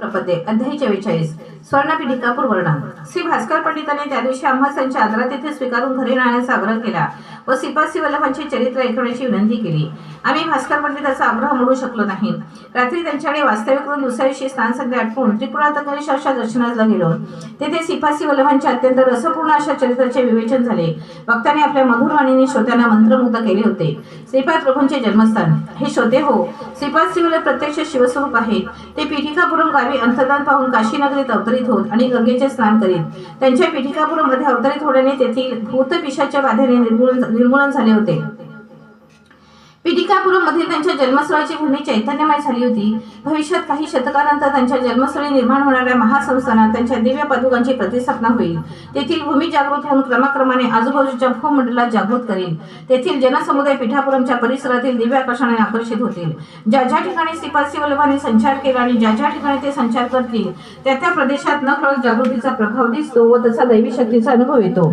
प्रपदे अध्याय 44 स्वर्णपीठिका पूर्ववर्णन। श्री भास्कर पंडितांनी त्या दिवशी आम्हास त्यांच्या आदरातिथ्य स्वीकारून घरी राहण्याचा आग्रह केला व श्रीपाद वल्लभांचे चरित्र ऐकण्याची विनंती केली। आम्ही भास्कर पंडिताचा आग्रह मोडू शकलो नाही। रात्री त्यांच्याकडे वास्तव्य करून दुसऱ्या दिवशी स्नान संध्या आटपून त्रिपुरातकेश्वराच्या दर्शनाला गेलो। तेथे श्रीपाद वल्लभांचे अत्यंत रसपूर्ण अशा चरित्राचे विवेचन झाले। वक्त्याने आपल्या मधुर वाणीने श्रोत्यांना मंत्रमुग्ध केले होते। श्रीपाद प्रभूंचे जन्मस्थान। हे श्रोते हो, श्रीपाद वल्लभ प्रत्यक्ष शिवस्वरूप आहेत। ते पीठिकापुरम गावी अंतर्धान पाहून काशी नगरीत अवतरित होत आणि गंगेचे स्नान करीत। त्यांच्या पीठिकापुरम मध्ये अवतरित होण्याने तेथील भूत पिशाच्या बाधेने निर्मूलन झाले होते। पीठिकापुरम मधील त्यांच्या जन्मस्थळाची भूमी चैतन्यमय झाली होती। भविष्यात काही शतकानंतर त्यांच्या जन्मस्थळी निर्माण होणाऱ्या महासंस्थानात त्यांच्या दिव्य पादुकांची प्रतिस्थापना होईल। तेथील भूमी जागृत होऊन क्रमाक्रमाने आजूबाजूच्या भूमंडलात जागृत करील। तेथील जनसमुदाय पीठापुरमच्या परिसरातील दिव्य आकर्षणाने आकर्षित होतील। ज्या ज्या ठिकाणी श्रीपाद वल्लभांनी संचार केला आणि ज्या ज्या ठिकाणी ते संचार करतील त्या त्या प्रदेशात नकळत जागृतीचा प्रभाव दिसतो व तसा दैवी शक्तीचा अनुभव येतो।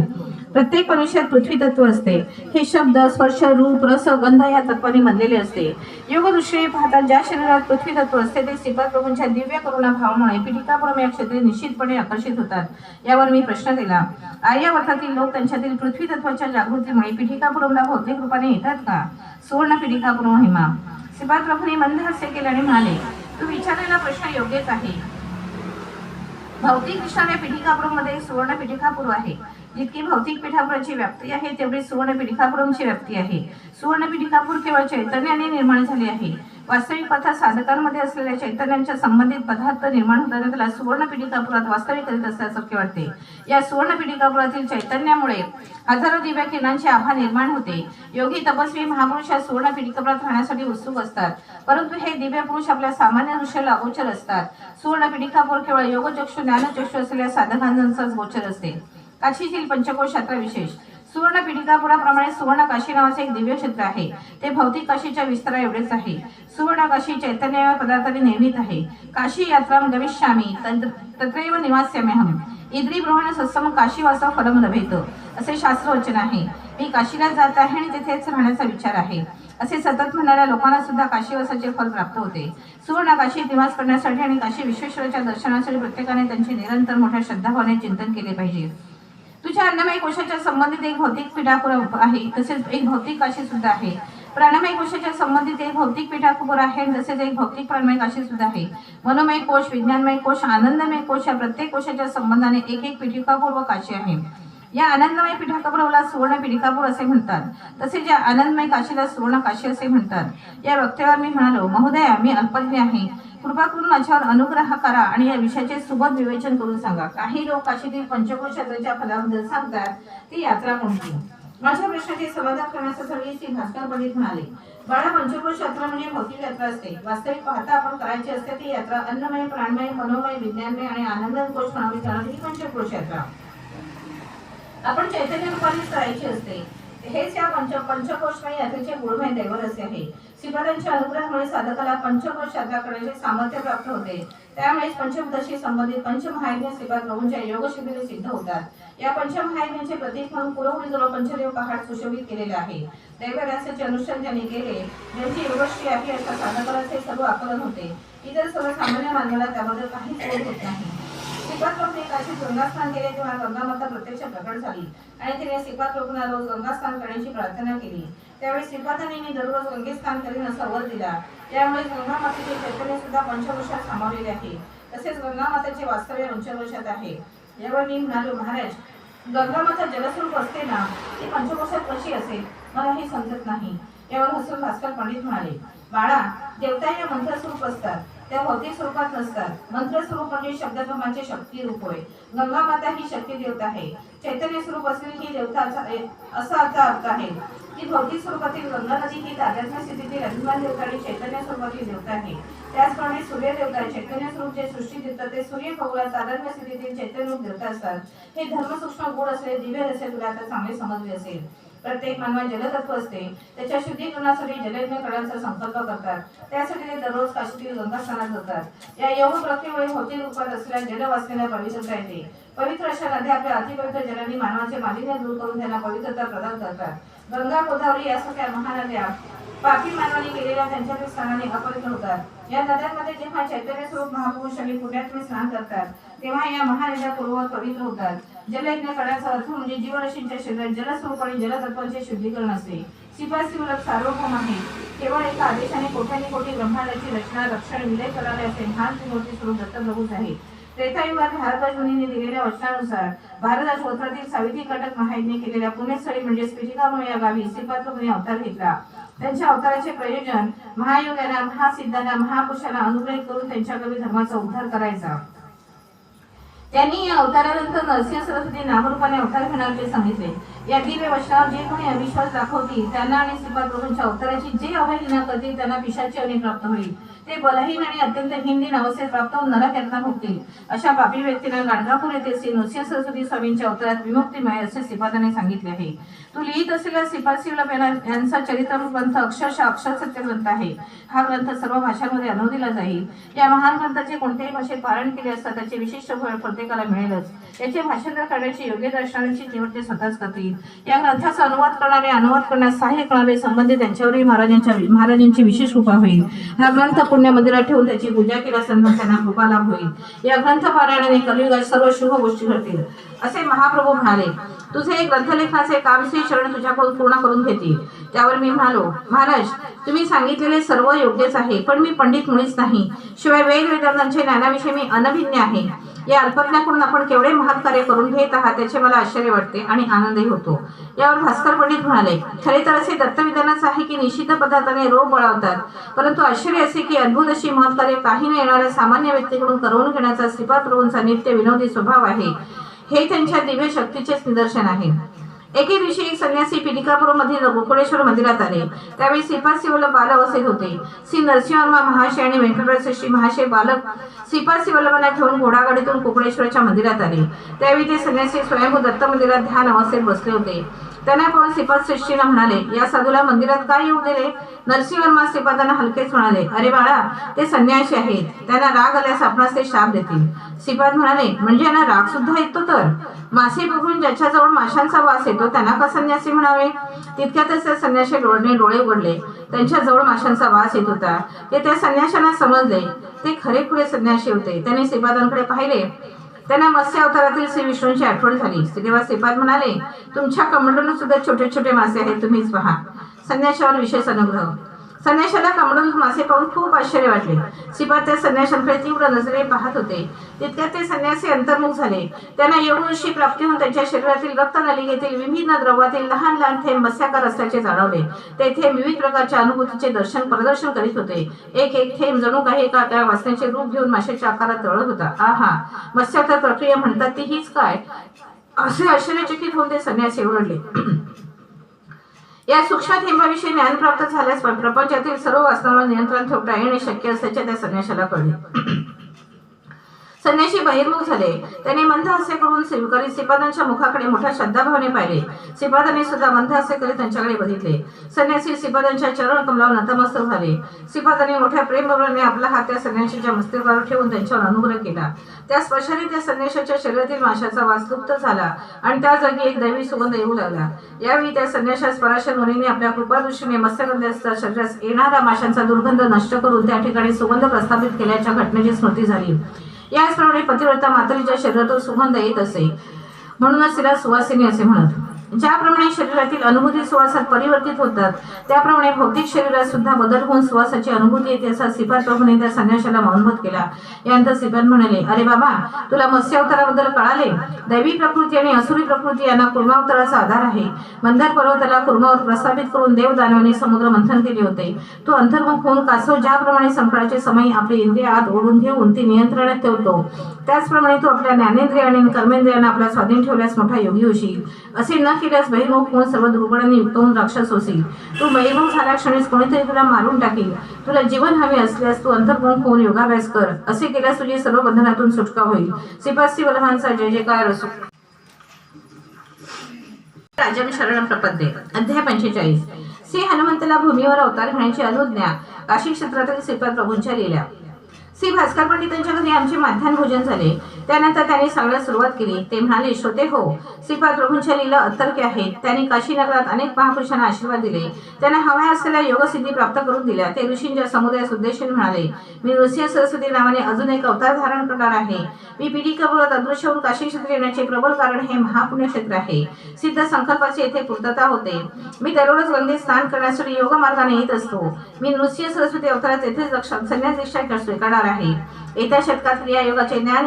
प्रत्येक मनुष्यात पृथ्वी तत्व असते। हे शब्द स्पर्श रूप रस गंध या तत्वाने बनलेले असते। योग दृष्टीने पाहता ज्या शरीरात पृथ्वी तत्व असते ते श्रीपाद प्रभूंच्या दिव्य करुणा भावामुळे पीठिकापुरम या क्षेत्री निश्चितपणे आकर्षित होतात। यावर मी प्रश्न केला, आर्यावर्तातील लोक त्यांच्यातील पृथ्वी तत्वाच्या जागृतीमुळे पीठिकापुरमला भौतिक रूपाने येतात का? सुवर्ण पीठिकापुरम महिमा। श्रीपाद प्रभूंनी मंद हास्य केले आणि म्हणाले, तू विचारलेला प्रश्न योग्यच आहे। भौतिक दृष्टीने पीठिकापुरम मध्ये सुवर्ण पीठिकापूर आहे। जितकी भौतिक पीठापुराची व्याप्ती आहे तेवढी सुवर्ण पीठिकापुरमची व्याप्ती आहे। सुवर्ण पीठिकापूर केवळ चैतन्याने निर्माण झाली आहे। वास्तविक पदार्थ साधकांमध्ये असलेल्या चैतन्यांच्या संबंधित पदार्थ निर्माण होताना त्याला सुवर्ण पीठिकापुरात वास्तविक करीत असल्यासारखे वाटते। या सुवर्ण पीठिकापुरातील चैतन्यामुळे हजारो दिव्य किरणांचे आभा निर्माण होते। योगी तपस्वी महापुरुष या सुवर्ण पीठिकापुरात राहण्यासाठी उत्सुक असतात, परंतु हे दिव्य पुरुष आपल्या सामान्य दृष्टीला अगोचर असतात। सुवर्ण पीठिकापूर केवळ योगचक्षु ज्ञानचक्षु असलेल्या साधकांचाच गोचर असते। काशीतील पंचकोश यात्रा विशेष। सुवर्ण पीठिकापुराप्रमाणे सुवर्ण काशी नावाचे एक दिव्य क्षेत्र आहे। ते भौतिक काशीच्या विस्तारा एवढेच आहे। सुवर्ण काशी चैतन्य पदार्थाने निर्मित आहे। काशी यात्रा गमिष्यामि तत्रैव निवास्याम्यहम् इद्री ब्रह्मण सत्सम काशीवासो फलम लभेत असे शास्त्रवचन आहे। मी काशीला जात आहे आणि तेथेच राहण्याचा विचार आहे असे सतत म्हणणाऱ्या लोकांना सुद्धा काशीवासाचे फल प्राप्त होते। सुवर्ण काशीत निवास करण्यासाठी आणि काशी विश्वेश्वराच्या दर्शनासाठी प्रत्येकाने त्यांचे निरंतर मोठ्या श्रद्धाभावाने चिंतन केले पाहिजे। तुझ्या अन्नमय कोशाच्या संबंधित एक भौतिक पीठापुर आहे, तसेच एक भौतिक काशी सुद्धा आहे। प्राणमय कोशाच्या संबंधित एक भौतिक पीठापुर आहे, तसेच एक भौतिक प्राणमय काशी सुद्धा आहे। मनोमय कोश, विज्ञानमय कोश, आनंदमय कोश या प्रत्येक कोशाच्या संबंधाने एक एक पीठिकापूर व काशी आहे। या आनंदमय पीठिकापुराला सुवर्ण पीठिकापूर असे म्हणतात, तसेच या आनंदमय काशीला सुवर्ण काशी असे म्हणतात। या वक्त्यावर मी म्हणालो, महोदया मी अल्पज्ञ आहे, कृपा करून माझ्यावर अनुग्रह करा आणि या विषयाचे सुबोध विवेचन करून सांगा। काही लोक काशीतील पंचकोश यात्रेच्या फलाबद्दल सांगतात, ती यात्रा कोणती? माझ्या प्रश्नाचे समाधान करण्यासाठी श्री भास्कर पंडित म्हणाले, बाळा, पंचकोश यात्रा म्हणजे भौतिक यात्रा असते। वास्तविक पाहता आपण करायची असते ती यात्रा अन्नमय, प्राणमय, मनोमय, विज्ञानमय आणि आनंदमय कोश म्हणावी जाणारी ही पंचकोश यात्रा आपण चैतन्य रूपाने करायची असते। हेच या पंचकोशमय यात्रेचे मूळमय दैवत असे आहे। श्रीपादांच्या अनुग्रहामुळे साधकाला पंचकोश यात्रा करण्याचे सामर्थ्य प्राप्त होते। त्यामुळेच पंचभूताशी संबंधित पंचमहायज्ञ श्रीपाद प्रभूंच्या योगसिद्धीने सिद्ध होतात। या पंचमहायज्ञाचे प्रतीक म्हणून पुरवणीजवळ पंचदेव पहाड सुशोभित केलेले आहे। दैवव्यासाचे अनुष्ठान ज्यांनी केले, ज्यांची योगश्री आहे अशा साधकाला हे सर्व आकलन होते। इतर सर्वसामान्य मानवाला त्याबद्दल काहीच बोध होत नाही। श्रीपाद प्रभूंनी काशीत गंगास्नान केले तेव्हा गंगामाता प्रत्यक्ष प्रकट झाली आणि तिने श्रीपाद प्रभूंना रोज गंगास्नान करण्याची प्रार्थना केली। त्यावेळी श्रीपादांनी मी दररोज गंगेत स्नान करीन असा वर दिला। त्यामुळे गंगामातेचे चैतन्य सुद्धा पंचकोशात सामावलेले आहे, तसेच गंगामातेचे वास्तव्य पंचकोशात आहे। यावर मी म्हणालो, महाराज, गंगामाता जलस्वरूप असते ना, ती पंचकोशात कशी असेल? मला हे समजत नाही। यावर हसून भास्कर पंडित म्हणाले, बाळा, देवता या मंत्रस्वरूप असतात, त्या भौतिक स्वरूपात नसतात। मंत्रस्वरूप म्हणजे शब्दब्रह्माचे शक्ती रूप होय। गंगामाता ही शक्ती देवता आहे। चैतन्य स्वरूप असलेली ही देवता असा अर्थ आहे। ती भौतिक स्वरूपातील गंगा नदी ही तादात्म्य स्थितीतील अभिमान देवता आणि चैतन्य स्वरूपातील देवता आहे। त्याचप्रमाणे सूर्य देवता चैतन्य स्वरूप जे सृष्टी देतात ते सूर्य खगोलात तादात्म्य स्थितीतील चैतन्य रूप देवता असतात। हे धर्म सूक्ष्म गुण असले दिव्य रसे तुला आता चांगले समजले असेल। प्रत्येक मानवात जलतत्व असते, त्याच्या शुद्धीकरणासाठी जलयज्ञ करण्याचा संकल्प करतात। त्यासाठी ते दररोज काशीतील गंगास्नानात जातात। या योग प्रक्रियेमुळे भौतिक रूपात असलेल्या जलवासनेला पवित्रता येते। पवित्र अशा नद्या आपल्या अतिपवित्र जलांनी मानवाचे मालिन्य दूर करून त्यांना पवित्रता प्रदान करतात। गंगा, गोदावरी यासारख्या महानद्या पापी मानवाने केलेल्या त्यांच्यातील स्नानाने अपवित्र होतात। या नद्यांमध्ये जेव्हा चैतन्य स्वरूप महापुरुष आणि पुण्यात्मे स्नान करतात तेव्हा या महानद्या पूर्ववत पवित्र होतात. जलयज्ञ करण्याचा अर्थ म्हणजे जीवराशींच्या शरीरात जलस्वरूप आणि जलतत्वांचे शुद्धीकरण असते. श्रीपादशिवलभ सार्वभौम आहे. केवळ एका आदेशाने कोट्यानी कोटी ब्रह्मांडाची रचना रक्षण विलय करावे असे महान त्रिमूर्ती स्वरूप दत्तप्रभूच आहे. त्रेतायुगात भारद्वाज मुनींनी दिलेल्या वचनानुसार भारद्वाज गोत्रातील सावित्री कटक महायज्ञ केलेल्या पुण्यस्थळी म्हणजे पिटिकामूळ या गावी श्रीपादप्रभूंनी अवतार घेतला. त्यांच्या अवताराचे प्रयोजन महायोगांना महासिद्धांना महापुरुषांना अनुग्रहित करून त्यांच्या कवी धर्माचा उद्धार करायचा. त्यांनी या अवतारानंतर नरसिंह सरस्वती नामरूपाने अवतार घेण्याचे सांगितले. या दिव्य वचनावर जे कोणी अविश्वास दाखवतील त्यांना आणि श्रीपादप्रभूंच्या अवताराची जे अवहेलना करतील त्यांना पिशाची योनी प्राप्त होईल. ते बलहीन आणि अत्यंत हिंदीन अवस्थेत प्राप्त होऊन नरक यातना भोगतील. अशा पापी व्यक्तींना गाणगापूर येथे श्री नरसिंह सरस्वती स्वामींच्या अवतारात विमुक्ती मिळेल असे श्रीपादाने सांगितले आहे. तू लिहित असलेला श्रीपादशिवलभ यांचा चरित्रामृत ग्रंथ अक्षरशः अक्षरसत्य ग्रंथ आहे. हा ग्रंथ सर्व भाषांमध्ये अनुदिला जाईल. या महान ग्रंथाचे कोणत्याही भाषेत पारायण केले असता त्याचे विशिष्ट फळ प्रत्येकाला मिळेलच. याचे भाषांतर करण्याची योग्य दर्शनाची निवड ते स्वतःच करतील. या ग्रंथाचा अनुवाद करणारे अनुवाद करण्यास सहाय्य करणारे संबंधित त्यांच्यावरही महाराजांची विशेष कृपा होईल. हा ग्रंथ पुण्य मंदिरात ठेवून त्याची पूजा केल्यास त्यांना कृपा लाभ होईल. या ग्रंथ पारायणाने कलियुगात सर्व शुभ गोष्टी घडतील असे महाप्रभू म्हणाले. तुझे एक ग्रंथलेखनाचे काम श्री चरण तुझ्याकडून पूर्ण करून घेतील. त्यावर मी म्हणालो, महाराज तुम्ही सांगितलेले सर्व योग्यच आहे, पण मी पंडित मुळीच नाही. शिवाय वेगवेगळ्या ज्ञानाविषयी मी अनभिज्ञ आहे. या अल्पज्ञाकडून आपण केवढे महान कार्य करून घेत आहात त्याचे मला आश्चर्य वाटते आणि आनंदही होतो. यावर भास्कर पंडित म्हणाले, खरे तर असे दत्तविधानच आहे की निषिद्ध पदार्थाने रोग बळावतात, परंतु आश्चर्य असे की अद्भुत अशी महत्कार्य काही न येणाऱ्या सामान्य व्यक्तीकडून करून घेण्याचा श्रीपादप्रभूंचा नित्य विनोदी स्वभाव आहे. हे त्यांच्या दिव्य शक्तीचेच निदर्शन आहे. एके दिवशी एक संन्यासी पिटिकापूर मधील गोकुळेश्वर मंदिरात आले. त्यावेळी श्रीपादशिवलभ बालअवस्थेत होते. श्री नरसिंहवर्मा महाशय आणि व्यंकटराज श्री महाशय बालक श्रीपादशिवलभांना घेऊन घोडागाडीतून गोकुळेश्वराच्या मंदिरात आले. त्यावेळी ते संन्यासी स्वयंभू दत्त मंदिरात ध्यान अवस्थेत बसले होते. त्यांना पाहून श्रीपादश्रेष्ठींना म्हणाले, या साधूला मंदिरात काय येऊ दिले? नरसिंहवर्मा श्रीपादांना हलकेच म्हणाले, अरे बाळा ते संन्यासी आहेत, त्यांना राग आल्यास आपणास ते शाप देतील. श्रीपाद म्हणाले, म्हणजे यांना राग सुद्धा येतो? तर मासे बघून ज्याच्याजवळ माशांचा वास येतो त्यांना का संन्यासी म्हणावे? तितक्यातच त्या संन्यासी डोळे उघडले. त्यांच्याजवळ माशांचा वास येत होता. ते त्या संन्याशांना समजले. ते खरेखुरे संन्यासी होते. त्यांनी श्रीपादांकडे पाहिले. त्यांना मत्स्य अवतारातील श्री विष्णूंची आठवण झाली. तेव्हा श्रीपाद म्हणाले, तुमच्या कमंडलूत सुद्धा छोटे छोटे मासे आहेत, तुम्हीच पहा. संन्याशावर विशेष अनुग्रह. संन्याशाला कमंडलूत मासे पाहून खूप आश्चर्य वाटले. श्रीपाद त्या संन्याशांकडे तीव्र नजरेने पाहत होते. तितक्यात ते संन्यासी अंतर्मुख झाले. त्यांना एवढीशी प्राप्ती होऊन त्यांच्या शरीरातील रक्तनलिकेतील विविध द्रवातील लहान लहान थेंब मत्स्याकार असल्याचे जाणवले. ते थेंब विविध प्रकारच्या अनुभूतीचे प्रदर्शन करीत होते. एक एक थेंब जणू काही एका त्या वासनेचे रूप घेऊन माशाच्या आकारात तळत होता. आहा, मत्स्याकार प्रक्रिया म्हणतात ती हीच काय? असे आश्चर्यचकित होऊन ते संन्यासी ओरडले. या सूक्ष्म थेंबाविषयी ज्ञान प्राप्त झाल्यास प्रपंचातील सर्व वासनांवर नियंत्रण ठेवता येणे शक्य असल्याचे त्या संन्याशाला कळले. संन्याशी बहिर्मुख झाले. त्यांनी मंद हास्य करून श्रीपादांच्या मुखाकडे मोठ्या श्रद्धाभावाने पाहिले. श्रीपादांनी सुद्धा मंद हास्य करीत त्यांच्याकडे बघितले. संन्यासी श्रीपादांच्या चरण कमलावर नतमस्तक झाले. श्रीपादांनी मोठ्या प्रेमभावाने आपला हात त्या संन्याशीच्या मस्तकावर ठेवून त्यांच्यावर अनुग्रह केला. त्या स्पर्शाने त्या संन्याशाच्या शरीरातील माशाचा वास लुप्त झाला आणि त्या जागी एक दैवी सुगंध येऊ लागला. यावेळी त्या संन्याशास पराशर मुनीने आपल्या कृपादृष्टीने मत्स्यगंधाच्या शरीरास येणारा माशांचा दुर्गंध नष्ट करून त्या ठिकाणी सुगंध प्रस्थापित केल्याच्या घटनेची स्मृती झाली. याचप्रमाणे पतिव्रता मातरीच्या शरीरातून सुगंध येत असे, म्हणूनच तिला सुवासिनी असे म्हणत. ज्याप्रमाणे शरीरातील अनुभूती सुवासात परिवर्तित होतात त्याप्रमाणे भौतिक शरीरात सुद्धा बदल होऊन सुवासाची अनुभूती येते असा श्रीपाद प्रभूने त्या संन्याशाला मौनभत केला. यानंतर श्रीपाद म्हणाले, अरे बाबा तुला मत्स्य अवताराबद्दल कळाले? दैवी प्रकृती आणि असुरी प्रकृती यांना कुर्मावताराचा आधार आहे. मंदार पर्वताला कुर्मावर प्रस्थापित करून देव दानवांनी समुद्र मंथन केले होते. तो अंतर्मुख होऊन कासव ज्याप्रमाणे संकटाचे समय आपली इंद्रिय आत ओढून घेऊन ती नियंत्रणात ठेवतो त्याचप्रमाणे तू आपल्या ज्ञानेंद्रिय आणि कर्मेंद्रियांना आपल्या स्वाधीन ठेवल्यास मोठा योगी होशील. असे न केल्यास बहिर्मुख होऊन सर्व दुर्गुणांनी युक्त होऊन राक्षस होशील. तू बहिर्मुख झाल्या क्षणीच कोणीतरी तुला मारून टाकील. तुला जीवन हवे असल्यास तू अंतर्मुख होऊन योगाभ्यास कर. असे केल्यास तुझी सर्व बंधनातून सुटका होईल. श्रीपादशिवलभांचा जय जयकार असो. राजम शरण प्रपद्ये. अध्याय 45. श्री हनुमंतला भूमीवर अवतार घेण्याची अनुज्ञा. काशी क्षेत्रातील श्रीपाद प्रभूंच्या लीला. श्री भास्कर पंडितांच्या घरी आमचे माध्यान्ह भोजन झाले. त्यानंतर त्यांनी सांगण्यास सुरुवात केली. ते म्हणाले, श्रोते हो, श्रीपाद प्रभूंच्या लीला अतर्क्य आहेत. त्यांनी काशी नगरात अनेक महापुरुषांना आशीर्वाद दिले. त्यांना हव्या असलेल्या योगसिद्धी प्राप्त करून दिल्या. ते ऋषींच्या समुदायास उद्देशून म्हणाले, मी नृसिंह सरस्वती नावाने अजून एक अवतार धारण करणार आहे. मी पिढीकापूर्वात अदृश्य होऊन काशी क्षेत्र येण्याचे प्रबल कारण हे महापुण्य क्षेत्र आहे. सिद्ध संकल्पाची येथे पूर्तता होते. मी दररोज गंगेत स्नान करण्यासाठी योग मार्गाने येत असतो. मी नृसिंह सरस्वती अवतारात येथेच संन्यास दीक्षा स्वीकारणार आहे. येत्या शतकात क्रियायोगाचे ज्ञान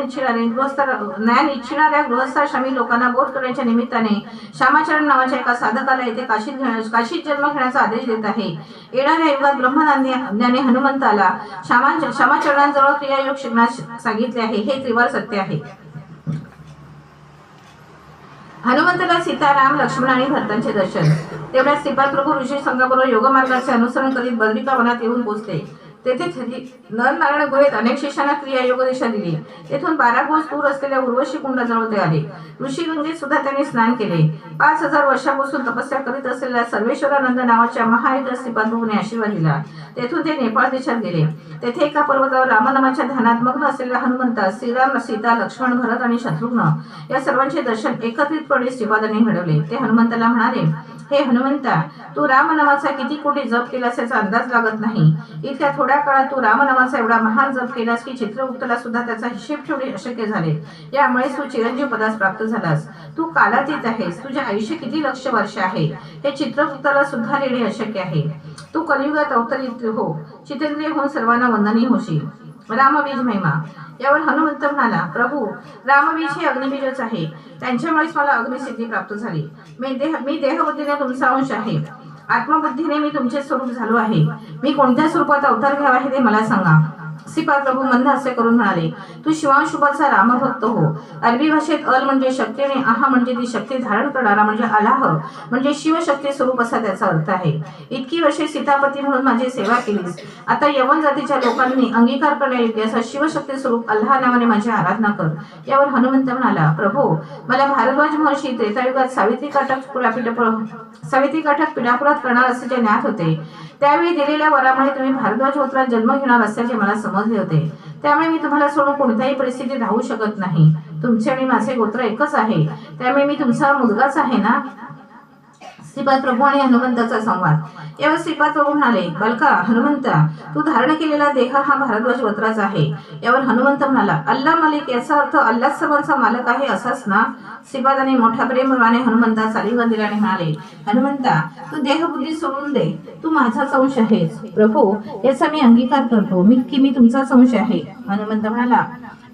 इच्छिणाऱ्या गृहस्थाश्रमी लोकांना बोध करण्याच्या निमित्ताने श्यामाचरण नावाच्या एका साधकाला येथे काशीत जन्म घेण्याचा आदेश देत आहे. येणाऱ्या युगात ब्रह्मज्ञानी हनुमंताला श्यामाचरणांजवळ क्रियायोग शिकण्यास सांगितले आहे. हे त्रिवार सत्य आहे. हनुमंताला सीता, राम, लक्ष्मण आणि भरतांचे दर्शन. तेवढ्यात श्रीपाद प्रभू ऋषी संघाबरोबर योगमार्गाचे अनुसरण करीत बद्रिका वनात येऊन पोहोचले. तेथे नरनारायण गुहेत अनेक शिष्यांना क्रियायोग दिशा दिली. तेथून 12 कोस दूर असलेल्या उर्वशी कुंडाजवळ ते आले. ऋषी गंगेत सुद्धा त्यांनी स्नान केले. 5000 वर्षापासून तपस्या करीत असलेल्या सर्वेश्वरानंद नावाच्या महायुद्ध श्रीपाद प्रभूने आशीर्वाद दिला. तेथून ते नेपाळ देशात गेले. तेथे एका पर्वतावर रामनामाच्या ध्यानात मग्न असलेल्या हनुमंता, श्रीराम, सीता, लक्ष्मण, भरत आणि शत्रुघ्न या सर्वांचे दर्शन एकत्रितपणे श्रीपादांनी घडवले. ते हनुमंताला म्हणाले, हे हनुमंता, तू रामनामाचा किती कोटी जप केलास याचा अंदाज लागत नाही. इतक्या थोड्या काळात तू रामनामाचा एवढा महान जप केलास की चित्रगुप्तला सुद्धा त्याचा हिशेब ठेवणे अशक्य झाले. यामुळे तू चिरंजीव पदास प्राप्त झालास. तू कालातीत आहेस. तुझे आयुष्य किती लक्ष वर्ष आहे हे चित्रगुप्ताला सुद्धा लिहिणे अशक्य आहे. तू कलियुगात अवतरित हो, चितेंद्रिय होऊन सर्वांना वंदनीय होशील. रामबीज महिमा. यावर हनुमंत म्हणाला, प्रभू, रामबीज हे अग्निबीजच आहे. त्यांच्यामुळेच मला अग्निसिद्धी प्राप्त झाली. मी देहबुद्धीने तुमचा अंश आहे. आत्मबुद्धीने मी तुमचे स्वरूप झालो आहे. मी कोणत्या स्वरूपात अवतार घ्यावा हे ते मला सांगा. श्रीपाद प्रभू मंद हास्य करून म्हणाले, तू शिवांशुपाचा रामभक्त हो. अरबी भाषेत अल म्हणजे शक्ती आणि आहा म्हणजे ती शक्ती धारण करणारा म्हणजे अलाह म्हणजे शिवशक्ती स्वरूप असा त्याचा अर्थ आहे. इतकी वर्षे सीतापती म्हणून माझी सेवा केलीस. आता यवन जातीच्या लोकांनी अंगीकार करण्यायोग्य असा शिवशक्ती स्वरूप अल्लाह नावाने माझी आराधना कर. यावर हनुमंत म्हणाला, प्रभू, मला भारद्वाज महर्षी त्रेतायुगात सावित्री काठक पिठापुरात करणार असल्याचे ज्ञात होते. त्यावेळी दिलेल्या वरामुळे तुम्ही भारद्वाज गोत्रात जन्म घेणार असल्याचे मला समजले होते. त्यामुळे मी तुम्हाला सोडून कोणत्याही परिस्थितीत राहू शकत नाही. तुमचे आणि माझे गोत्र एकच आहे. त्यामुळे मी तुमचा मुलगाच आहे ना. श्रीपाद प्रभू आणि हनुमंताचा संवाद. यावर श्रीपाद प्रभू म्हणाले, बालका हनुमंता, तू धारण केलेला देह हा भारद्वाज गोत्राचा आहे. यावर हनुमंत म्हणाला, अल्लाह मालिक याचा अर्थ अल्लाह सर्वांचा मालक आहे असाच ना. श्रीपादाने मोठ्या प्रेमाने हनुमंतास आलिंगन दिल्याने म्हणाले, हनुमंता, तू देहबुद्धी सोडून दे. तू माझाच अंश आहेस. प्रभू, याचा मी अंगीकार करतो मी तुमचाच अंश आहे. हनुमंत म्हणाला,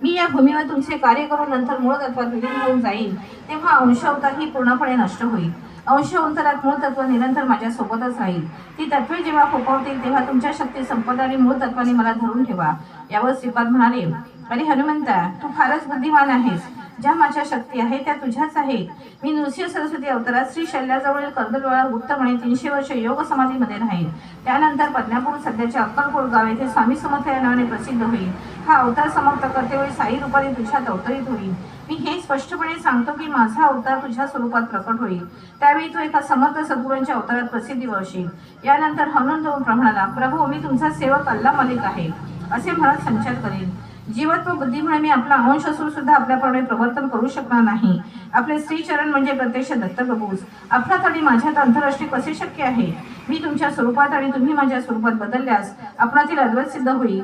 मी या भूमीवर तुमचे कार्य करून नंतर मूळ तत्वात विलीन होऊन जाईल. तेव्हा अंश अवतार ही पूर्णपणे नष्ट होईल. अंश अंतरात मूळ तत्व निरंतर माझ्या सोबतच राहील. ती तत्वे जेव्हा फोपवतील तेव्हा तुमच्या शक्ती संपदा आणि मूळ तत्वाने मला धरून ठेवा. यावर श्रीपाद म्हणाले, अरे हनुमंता, तू फारच बुद्धिमान आहेस. ज्या माझ्या शक्ती आहे त्या तुझ्याच आहेत. मी नृसिंह सरस्वती अवतारात श्री शल्याजवळील कर्दलवाळा गुप्तपणे 300 वर्ष योग समाधीमध्ये राहील. त्यानंतर पद्मापूर सध्याचे अक्कलकोट गाव येथे स्वामी समर्थ या नावाने प्रसिद्ध होईल. हा अवतार समाप्त करतेवेळी साई रूपाने तुझ्यात अवतरित होईल. मी हे स्पष्टपणे सांगतो की माझा अवतार तुझ्या स्वरूपात प्रकट होईल. त्यावेळी तू एका समर्थ सद्गुरूंच्या अवतारात प्रसिद्धी वळशील. यानंतर हनुमंत म्हणाला, प्रभू, मी तुमचा सेवक अल्लाह मालिक आहे असे म्हणत संचार करेन. जीवत्व बुद्धीमुळे मी आपला अंश असून सुद्धा आपल्याप्रमाणे प्रवर्तन करू शकणार नाही. आपले श्रीचरण म्हणजे प्रत्यक्ष दत्तप्रभूच. आपणात आणि माझ्यात आंतरराष्ट्रीय कसे शक्य आहे. मी तुमच्या स्वरूपात आणि तुम्ही माझ्या स्वरूपात बदलल्यास आपणातील अद्वैत सिद्ध होईल.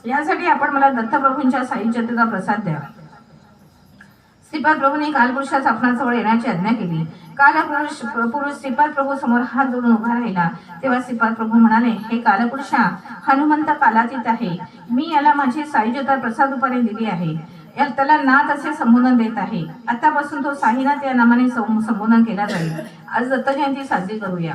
यासाठी आपण मला दत्तप्रभूंच्या साहित्यतेचा प्रसाद द्या. श्रीपाद प्रभूंनी कालपुरुषास आपणाजवळ येण्याची आज्ञा केली. कालपुरुष श्रीपाद प्रभू समोर हात जोडून उभा राहिला. तेव्हा श्रीपाद प्रभू म्हणाले, हे कालपुरुषा, हनुमंत कालातीत आहे. मी याला माझी साहित्यता प्रसाद रूपाने दिली आहे. त्याला नाथ असे संबोधन देत आहे. आतापासून तो साईनाथ या नामाने संबोधन केला जाईल. आज दत्त जयंती साजरी करूया.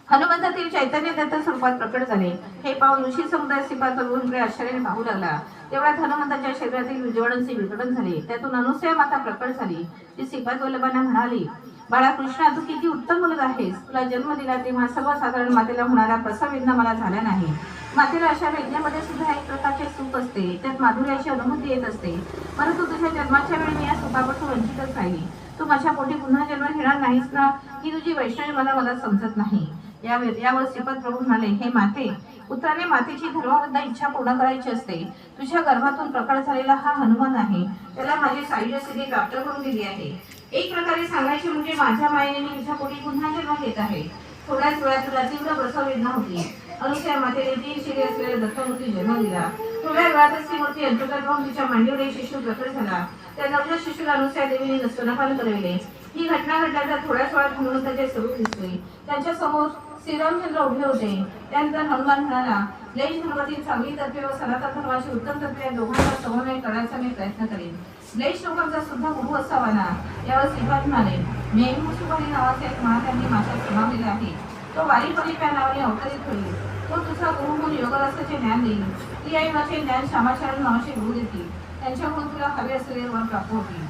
हनुमंतातील चैतन्य दत्त स्वरूपात प्रकट झाले. हे पाहून ऋषी समुदाय श्रीपाद प्रभूंकडे आश्चर्याने पाहू लागला. तेवढ्यात हनुमंताच्या शरीरातील विजवळांचे विघटन झाले. त्यातून अनुसूया माता प्रकट झाली. ती श्रीपाद वल्लभांना म्हणाली, बाळा कृष्णा, तू किती उत्तम मुलगा आहेस. तुला जन्म दिला तेव्हा सर्वसाधारण मातेला होणारा प्रसव वेदना मला झाला नाही. मातेला अशा वेदनेमध्ये सुद्धा एक प्रकारचे सुख असते. त्यात माधुर्याची अनुभूती येत असते. परंतु तुझ्या जन्माच्या वेळी मी या सुखापासून वंचितच राहिली. तू माझ्या पोटी पुन्हा जन्म घेणार नाहीस ना. ही तुझी वैष्णवी मला समजत नाही. यावर श्रीपाद प्रभू म्हणाले, हे माते, पुत्राने मातेची धर्मबद्ध इच्छा पूर्ण करायची असते. तुझ्या गर्भातून प्रकट झालेला हा हनुमान आहे, त्याला माझी सायुज्य सिद्धी प्राप्त करून दिली आहे. एक प्रकारे सांगायचे म्हणजे माझ्या मायेने मी तुझ्या पोटी पुन्हा जन्म घेत आहे. थोड्याच वेळात तुला तीव्र प्रसव वेदना होती. अनुसया मातेने 3 शिरे असलेल्या दत्तमूर्ती जन्म दिला. थोड्या वेळातच ती मूर्ती अंतर्गत होऊन तिच्या मांडीवर एक शिशु प्रकट झाला. त्या नवजात शिशुला अनुसया देवीने स्तनपान करविले. ही घटना घडल्याच्या थोड्याच वेळात हनुमंताचे स्वरूप दिसले. त्यांच्या समोर श्रीरामचंद्र उभे होते. त्यानंतर हनुमान म्हणाला, लेश धर्मातील चांगली तत्त्वे व सनातन धर्माची उत्तम तत्त्वे या दोघांचा समन्वय करण्याचा मी प्रयत्न करेन. लेश लोकांचा सुद्धा गुरु असावा ना. यावर श्रीपाद म्हणाले, मेघमुसुबाई नावाचा एक महात्यांनी माझ्यात समावलेला आहे. तो वारीपरी त्या नावाने अवतरित होईल. तो तुझा गुरु म्हणून योगरसाचे ज्ञान देईल. ती आई माझे ज्ञान श्यामाचरण नावाचे गुरु देतील. त्यांच्याकडून तुला हवे असलेले वर प्राप्त होतील.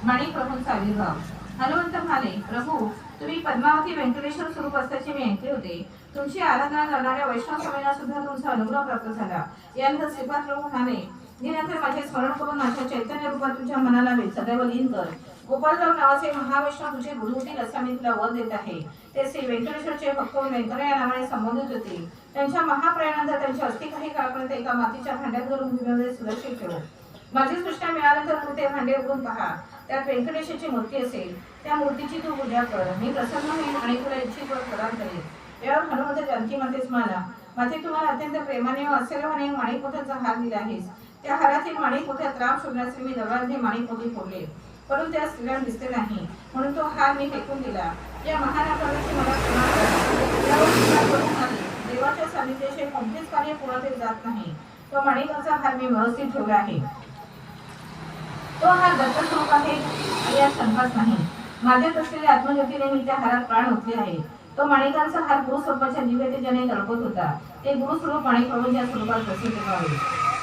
माणिक प्रभूंचा आविर्भाव. हनुमंत म्हणाले, प्रभू तुम्ही पद्मावती व्यंकटेश्वर स्वरूप असल्याचे मी ऐकले होते. तुमची आराधना करणाऱ्या वैष्णव स्वामींना सुद्धा तुमचा अनुग्रह प्राप्त झाला. यानंतर श्रीपाद प्रभू म्हणाले, निरंतर माझे स्मरण करून माझ्या चैतन्य रूपात तुझ्या मनाला सदैव लीन कर. गोपाळराव नावाचे महावैष्णव तुझे गुरु होतील असा मी तुला वर देत आहे. ते श्री व्यंकटेश्वरचे भक्त व्यंकय्या या नावाने संबोधित होते. त्यांच्या महाप्रयाणानंतर त्यांची अस्थि काही काळापर्यंत एका मातीच्या भांड्यात घालून भूमीमध्ये सुरक्षित ठेव. माझी सृष्टा मिळाल्यानंतर ते भांडे उघडून पहा. त्यात व्यंकटेशाची मूर्ती असेल. त्या मूर्तीची तू पूजा कर. मी प्रसन्न होईल आणि तुला इच्छित वर प्रदान करेन. यावर हनुमंत जानकी मातेस म्हणाला, माते तुम्हाला अत्यंत प्रेमाने व अस्सलपणे माणिक मोत्याचा हार दिला आहेस. त्या हारातील माणिक मोत्यात राम शोधण्याचे मी दगडात माणिक मोती फोडले, परंतु त्या स्त्रीला दिसते नाही, म्हणून तो हार मी फेकून दिला. या महान अपराधाची मला क्षमा कर. देवाच्या सानिध्याशिवाय कोणतेच कार्य पूर्णतेत जात नाही. तो माणिकाचा हार मी व्यवस्थित ठेवला आहे. तो हार दत्त स्वरूप आहे आणि यात शंकाच नाही. माझ्यात असलेल्या आत्मज्योतीने मी त्या हारात प्राण ओतले आहे. तो माणिकांचा हार गुरुस्वरूपाच्या दिव्य तेजाने दर्पत होता. ते गुरुस्वरूप माणिक प्रभूंच्या स्वरूपात प्रसिद्ध व्हावे.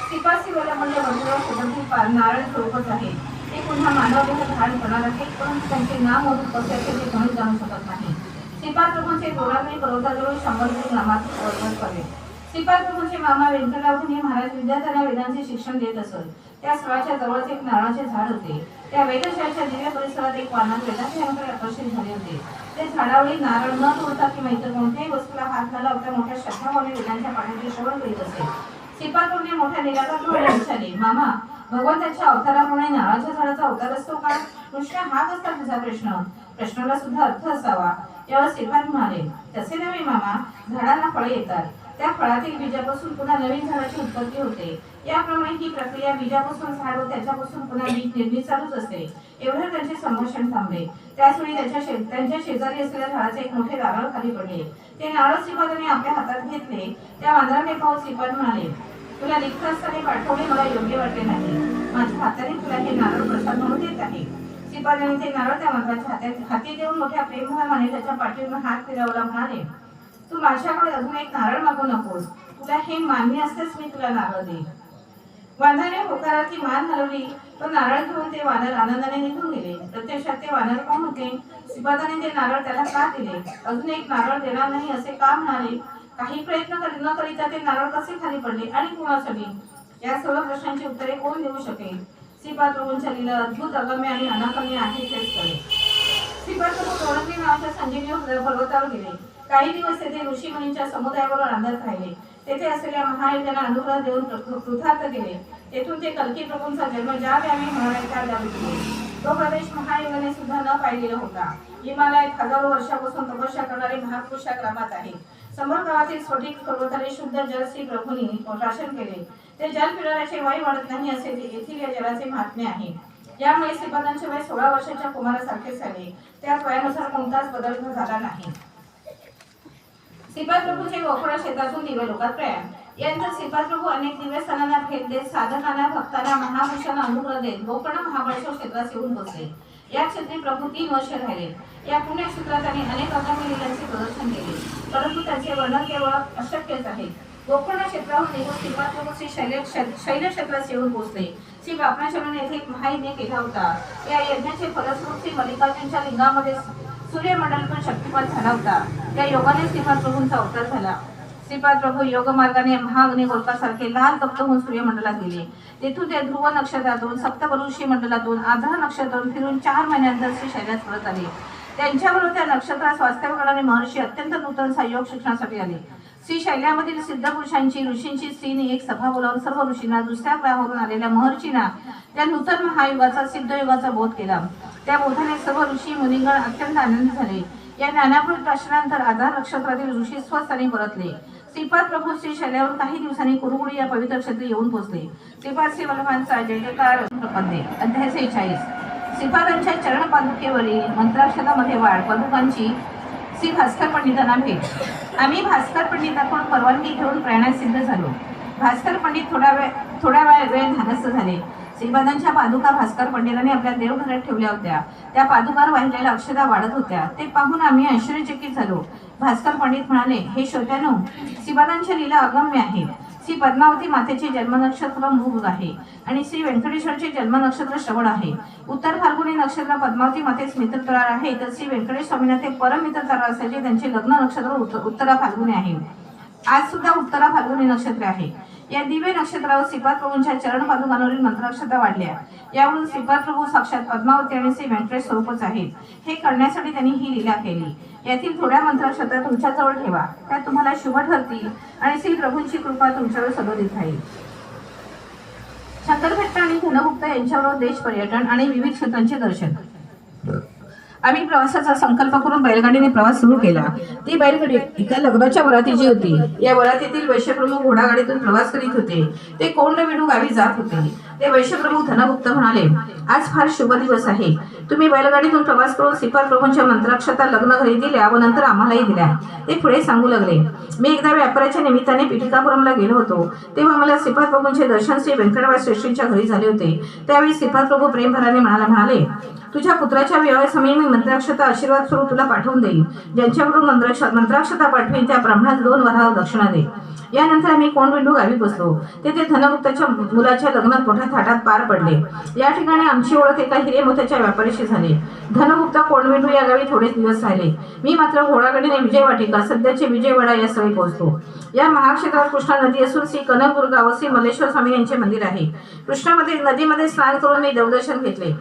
श्रीपाद म्हणजे वज्राव शब्दातील नारायण स्वरूपच आहे. ते पुन्हा मानवादेह धारण करणार आहे, परंतु त्यांचे नाम मधून कशाचे ते कोणी जाणू शकत नाही. श्रीपाद प्रभूंचे गोरांनी पर्वताजवळ 100 नामात वर्णन करे. श्रीपाद प्रभूंचे मामा व्यंकटरावजी महाराज विद्यार्थ्यांना वेदांचे शिक्षण देत असत. त्या स्थळाच्या जवळच एक नारळाचे झाड होते. त्या वेदशाळेच्या दिव्य परिसरात एक वानर वेदांकडे आकर्षित झाले होते. ते झाडावरील नारळ न तोडता किंवा इतर कोणत्याही वस्तूला हात न लावता मोठ्या श्रद्धाभावाने वेदांच्या पाण्याचे श्रवण करीत असे. श्रीपाद प्रभूंनी मोठ्या निराकार डोळ्याने विचारले, मामा भगवंताच्या अवताराप्रमाणे नारळाच्या झाडाचा अवतार असतो का? कृष्ण हाच असता तुझा प्रश्न. प्रश्नाला सुद्धा अर्थ असावा. यावर श्रीपाद म्हणाले, तसे नव्हे मामा, झाडांना फळे येतात. त्या फळातील बीजापासून पुन्हा नवीन झाडाची उत्पत्ती होते. याप्रमाणे ही प्रक्रिया बीजापासून झाड व त्याच्यापासून पुन्हा बीज निर्मिती चालूच असते. एवढे त्यांचे संभाषण थांबले. त्याचवेळी त्यांच्या शेजारी असलेल्या झाडाचे एक मोठे नारळ खाली पडले. ते नारळ श्रीपादाने आपल्या हातात घेतले. त्या वानराने पाहून श्रीपाद म्हणाले, तुला रिक्त असताना पाठवणे मला योग्य वाटले नाही. माझ्या हाताने तुला हे नारळ प्रसाद म्हणून देत आहे. श्रीपादाने ते नारळ त्या वानराच्या हाती देऊन मोठ्या प्रेमभावाने त्याच्या पाठीवरून हात फिरवला. म्हणाले, तू माझ्याकडे अजून एक नारळ मागू नकोस. तुला हे मान्य असतेच मी तुला नारळ देईन. वानराने होकाराची मान हलवली. तो नारळ घेऊन ते वानर आनंदाने निघून गेले. प्रत्यक्षात ते वानर कोण होते? श्रीपादाने ते नारळ त्याला का दिले? अजून एक नारळ देणार नाही असे का म्हणाले? काही प्रयत्न न करिता ते नारळ कसे खाली पडले आणि कोणासाठी? या सर्व प्रश्नांची उत्तरे कोण देऊ शकेल? श्रीपाद प्रभूंच्या लीला अद्भुत, अगम्य आणि अनाकलनीय आहे तेच कळे. श्रीपाद प्रभू गौरंगी नावाच्या संजीवनी पर्वतावर गेले. काही दिवस तेथे ऋषी मुनींच्या समुदायाबरोबर आनंदात राहिले. तेथे असलेल्या महायोगांना अनुग्रह देऊन कृतार्थ केले. तेथून ते कल्की प्रभूंचा जन्म ज्या गावी होणार आहे त्या गावी गेले. तो प्रदेश महायोगाने सुद्धा न पाहिलेला होता. हिमालयात हजारो वर्षापासून तपस्या करणारे महापुरुष या ग्रामात आहे. समोर गावातील स्फटिक पर्वताने शुद्ध जल श्री प्रभूंनी प्राशन केले. ते जल पिणाऱ्याचे वय वाढत नाही असे येथील या जलाचे महात्म्य आहे. यामुळे श्रीपादांचे वय 16 वर्षाच्या कुमारासारखे झाले. त्यात वयानुसार कोणताच बदल झाला नाही. श्रीपाद प्रभूंचे गोकुळा क्षेत्रातून दिव्य लोकात प्रयाण. यानंतर श्रीपाद प्रभू अनेक दिव्य स्थानांना भेट देत साधकांना भक्तांना महापुरुषांना अनुग्रह देत गोकर्ण महाबळेश्वर क्षेत्रात येऊन पोहोचले. या क्षेत्री प्रभू 3 वर्ष राहिले. या पुण्यक्षेत्रात त्यांनी अनेक अगम्य लीलांचे प्रदर्शन केले, परंतु त्यांचे वर्णन केवळ अशक्यच आहे. गोकर्ण क्षेत्राहून निघून श्रीपाद प्रभू श्री शैल क्षेत्रात येऊन पोहोचले. श्री बापनाचरणाने येथे एक महायज्ञ केला होता. या यज्ञाचे फलस्वरूप श्री मल्लिकार्जुनच्या लिंगामध्ये सूर्यमंडलातून शक्तिपात झाला होता. त्या योगाने श्रीपाद प्रभूंचा अवतार झाला. श्रीपाद प्रभू योग मार्गाने महाअग्नी गोलकासारखे लाल तप्त होऊन सूर्यमंडलात गेले. तेथून ते ध्रुव नक्षत्रातून, सप्तऋषी मंडलातून, आधार नक्षत्रातून फिरून 4 महिन्यांतर श्री शैलात परत आले. त्यांच्याबरोबर त्या नक्षत्रात वास्तव्य करणारे महर्षी अत्यंत नूतन सहयोग शिक्षणासाठी आले. श्री शैल्यामधील सिद्धपुरुषांची ऋषींची स्त्रीने एक सभा बोलावून सर्व ऋषींना दुसऱ्या ग्रहावरून आलेल्या महर्षींना त्या नूतन महायुगाचा सिद्धयुगाचा बोध केला. त्या बोधाने सर्व ऋषी मुनिगण अत्यंत आनंदी झाले. या ज्ञानामृत भाषणानंतर आधार नक्षत्रातील ऋषी स्वस्थानी परतले. श्रीपाद प्रभू श्री शैल्यावरून काही दिवसांनी कुरुगुडी या पवित्र क्षेत्री येऊन पोहोचले. श्रीपाद श्री वल्लभांचा जय जयकार प्रपदे. अध्याय 46. श्रीपादांच्या चरण पादुकेवरील मंत्राक्षरामध्ये वाढ पदुकांची श्री भास्कर पंडितांना भेट. आम्ही भास्कर पंडितांकडून परवानगी घेऊन प्रयाणात सिद्ध झालो. भास्कर पंडित थोड्या वेळ ध्यानस्थ झाले. श्रीपादांच्या पादुका भास्कर पंडितांनी आपल्या देवघरात ठेवल्या होत्या. त्या पादुकांवर वाहिलेल्या अक्षता वाढत होत्या. ते पाहून आम्ही आश्चर्यचकित झालो. भास्कर पंडित म्हणाले, हे श्रोत्यानो, श्रीपादांच्या लीला अगम्य आहेत. श्री पद्मावती मातेचे जन्मनक्षत्र मृग आहे आणि श्री व्यंकटेश्वरचे जन्मनक्षत्र श्रवण आहे. उत्तर फाल्गुनी नक्षत्र पद्मावती मातेस मित्र तारा आहे, तर श्री व्यंकटेश स्वामींना ते परम मित्र तारा असल्याचे त्यांचे लग्न नक्षत्र उत्तरा फाल्गुनी आहे. आज सुद्धा उत्तरा फाल्गुनी नक्षत्र आहे. या दिव्य नक्षत्रावर श्रीपाद प्रभूंच्या चरण पादुकांवरील मंत्राक्षता वाढल्या. यावरून श्रीपाद प्रभू साक्षात पद्मावती आणि श्री व्यंकटेश स्वरूपच आहेत हे करण्यासाठी त्यांनी ही लीला केली. यातील थोड्या मंत्राक्षता तुमच्याजवळ ठेवा, त्या तुम्हाला शुभ ठरतील आणि श्री प्रभूंची कृपा तुमच्यावर सदोदित राहील. शंकरभट्ट आणि धनगुप्त यांच्याबरोबर देश पर्यटन आणि विविध क्षेत्रांचे दर्शन. आम्ही प्रवासाचा संकल्प करून बैलगाडीने प्रवास सुरू केला. ती बैलगाडी एका लग्नाच्या वरातीची होती. या वरातीतील वैश्यप्रमुख घोडागाडीतून प्रवास करीत होते. ते कोंडविडू गावी जात होते. ते वैश्यप्रमुख धनगुप्त म्हणाले, आज फार शुभ दिवस आहे. तुम्ही बैलगाडीतून प्रवास करून श्रीपाद प्रभूंच्या मंत्राक्षता लग्न घरी दिल्या व नंतर आम्हालाही दिल्या. ते पुढे सांगू लागले, मी एकदा व्यापाराच्या निमित्ताने पिठिकापुरमला गेलो होतो. तेव्हा मला श्रीपाद प्रभूंचे दर्शन श्री व्यंकटराव श्रेष्ठींच्या घरी झाले होते. त्यावेळी श्रीपाद प्रभू प्रेमभराने म्हणाले, तुझ्या पुत्राच्या विवाहासमयी मी मंत्राक्षता आशीर्वाद स्वरूप तुला पाठवून देईन. ज्यांच्याकडून मंत्राक्षता पाठवीन त्या ब्राह्मणास 2 वराह दक्षिणा दे. यानंतर आम्ही कोंडविंडू गावी बसलो. तेथे धनगुप्ताच्या मुलाच्या लग्नात मोठ्या थाटात पार पडले. या ठिकाणी आमची ओळख एका हिरेमोत्याच्या व्यापाऱ्याशी झाली. धनगुप्ता कोंडविंडू या गावी थोडेच दिवस राहिले. मी मात्र घोडागाडीने विजयवाटिका सध्याचे विजयवाडा या स्थळी पोहोचतो. या महाक्षेत्रात कृष्णा नदी असून श्री कनकदुर्गा व श्री मल्लेश्वर स्वामी यांचे मंदिर आहे. कृष्णामध्ये नदीमध्ये स्नान करून मी देवदर्शन घेतले.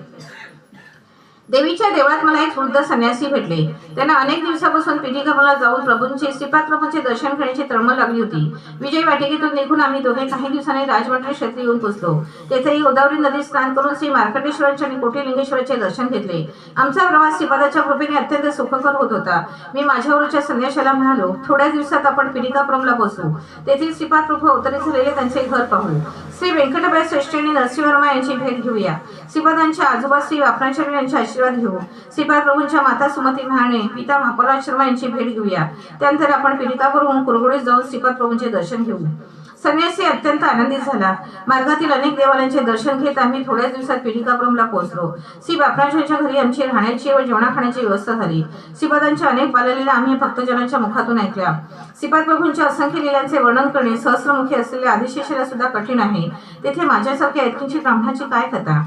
देवीच्या देवळात मला एक वृद्ध संन्यासी भेटले. त्यांना अनेक दिवसापासून पिठिकापुरमला जाऊन श्रीपाद प्रभूंचे दर्शन करण्याची तळमळ लागली होती. विजय वाटिकेतून निघून आम्ही दोघे काही दिवसांनी राजमंत्री क्षेत्री येऊन पोहोचलो. तेथेही गोदावरी नदीत स्नान करून श्री मार्कंडेश्वरांचे आणि कोटिलिंगेश्वराचे दर्शन घेतले. आमचा प्रवास श्रीपादाच्या कृपेने अत्यंत सुखकर होत होता. मी माझ्यावरच्या संन्याशाला म्हणालो, थोड्या दिवसात आपण पिठिकापुरमला पोहोचू. तेथील श्रीपाद प्रभू अवतरित झालेले त्यांचे घर पाहू. श्री व्यंकटराव श्रेष्ठी आणि नरसिंहवर्मा यांची भेट घेऊया. श्रीपादांच्या आजोबा श्री वापनाचार्य यांचे आशीर्वाद घेऊ. श्रीपाद प्रभूंच्या माता सुमती महाणे पिता महापराज शर्मा यांची भेट घेऊया. त्यानंतर आपण पिठिकापुरमहून कुरगुडीत जाऊन श्रीपाद प्रभूंचे दर्शन घेऊ. संन्यासी अत्यंत आनंदित झाला. मार्गातील अनेक देवालयांचे दर्शन घेत आम्ही थोड्याच दिवसात पिठिकापुरमला पोहोचलो. श्री बापराजांच्या घरी आमची राहण्याची व जेवणाखाण्याची व्यवस्था झाली. श्रीपादांच्या अनेक बाललीला आम्ही भक्तजनांच्या मुखातून ऐकल्या. श्रीपाद प्रभूंच्या असंख्य लीलांचे वर्णन करणे सहस्रमुखी असलेल्या आदिशेषाला सुद्धा कठीण आहे. तेथे माझ्यासारख्या ऐतकीची ब्राह्मणाची काय कथा.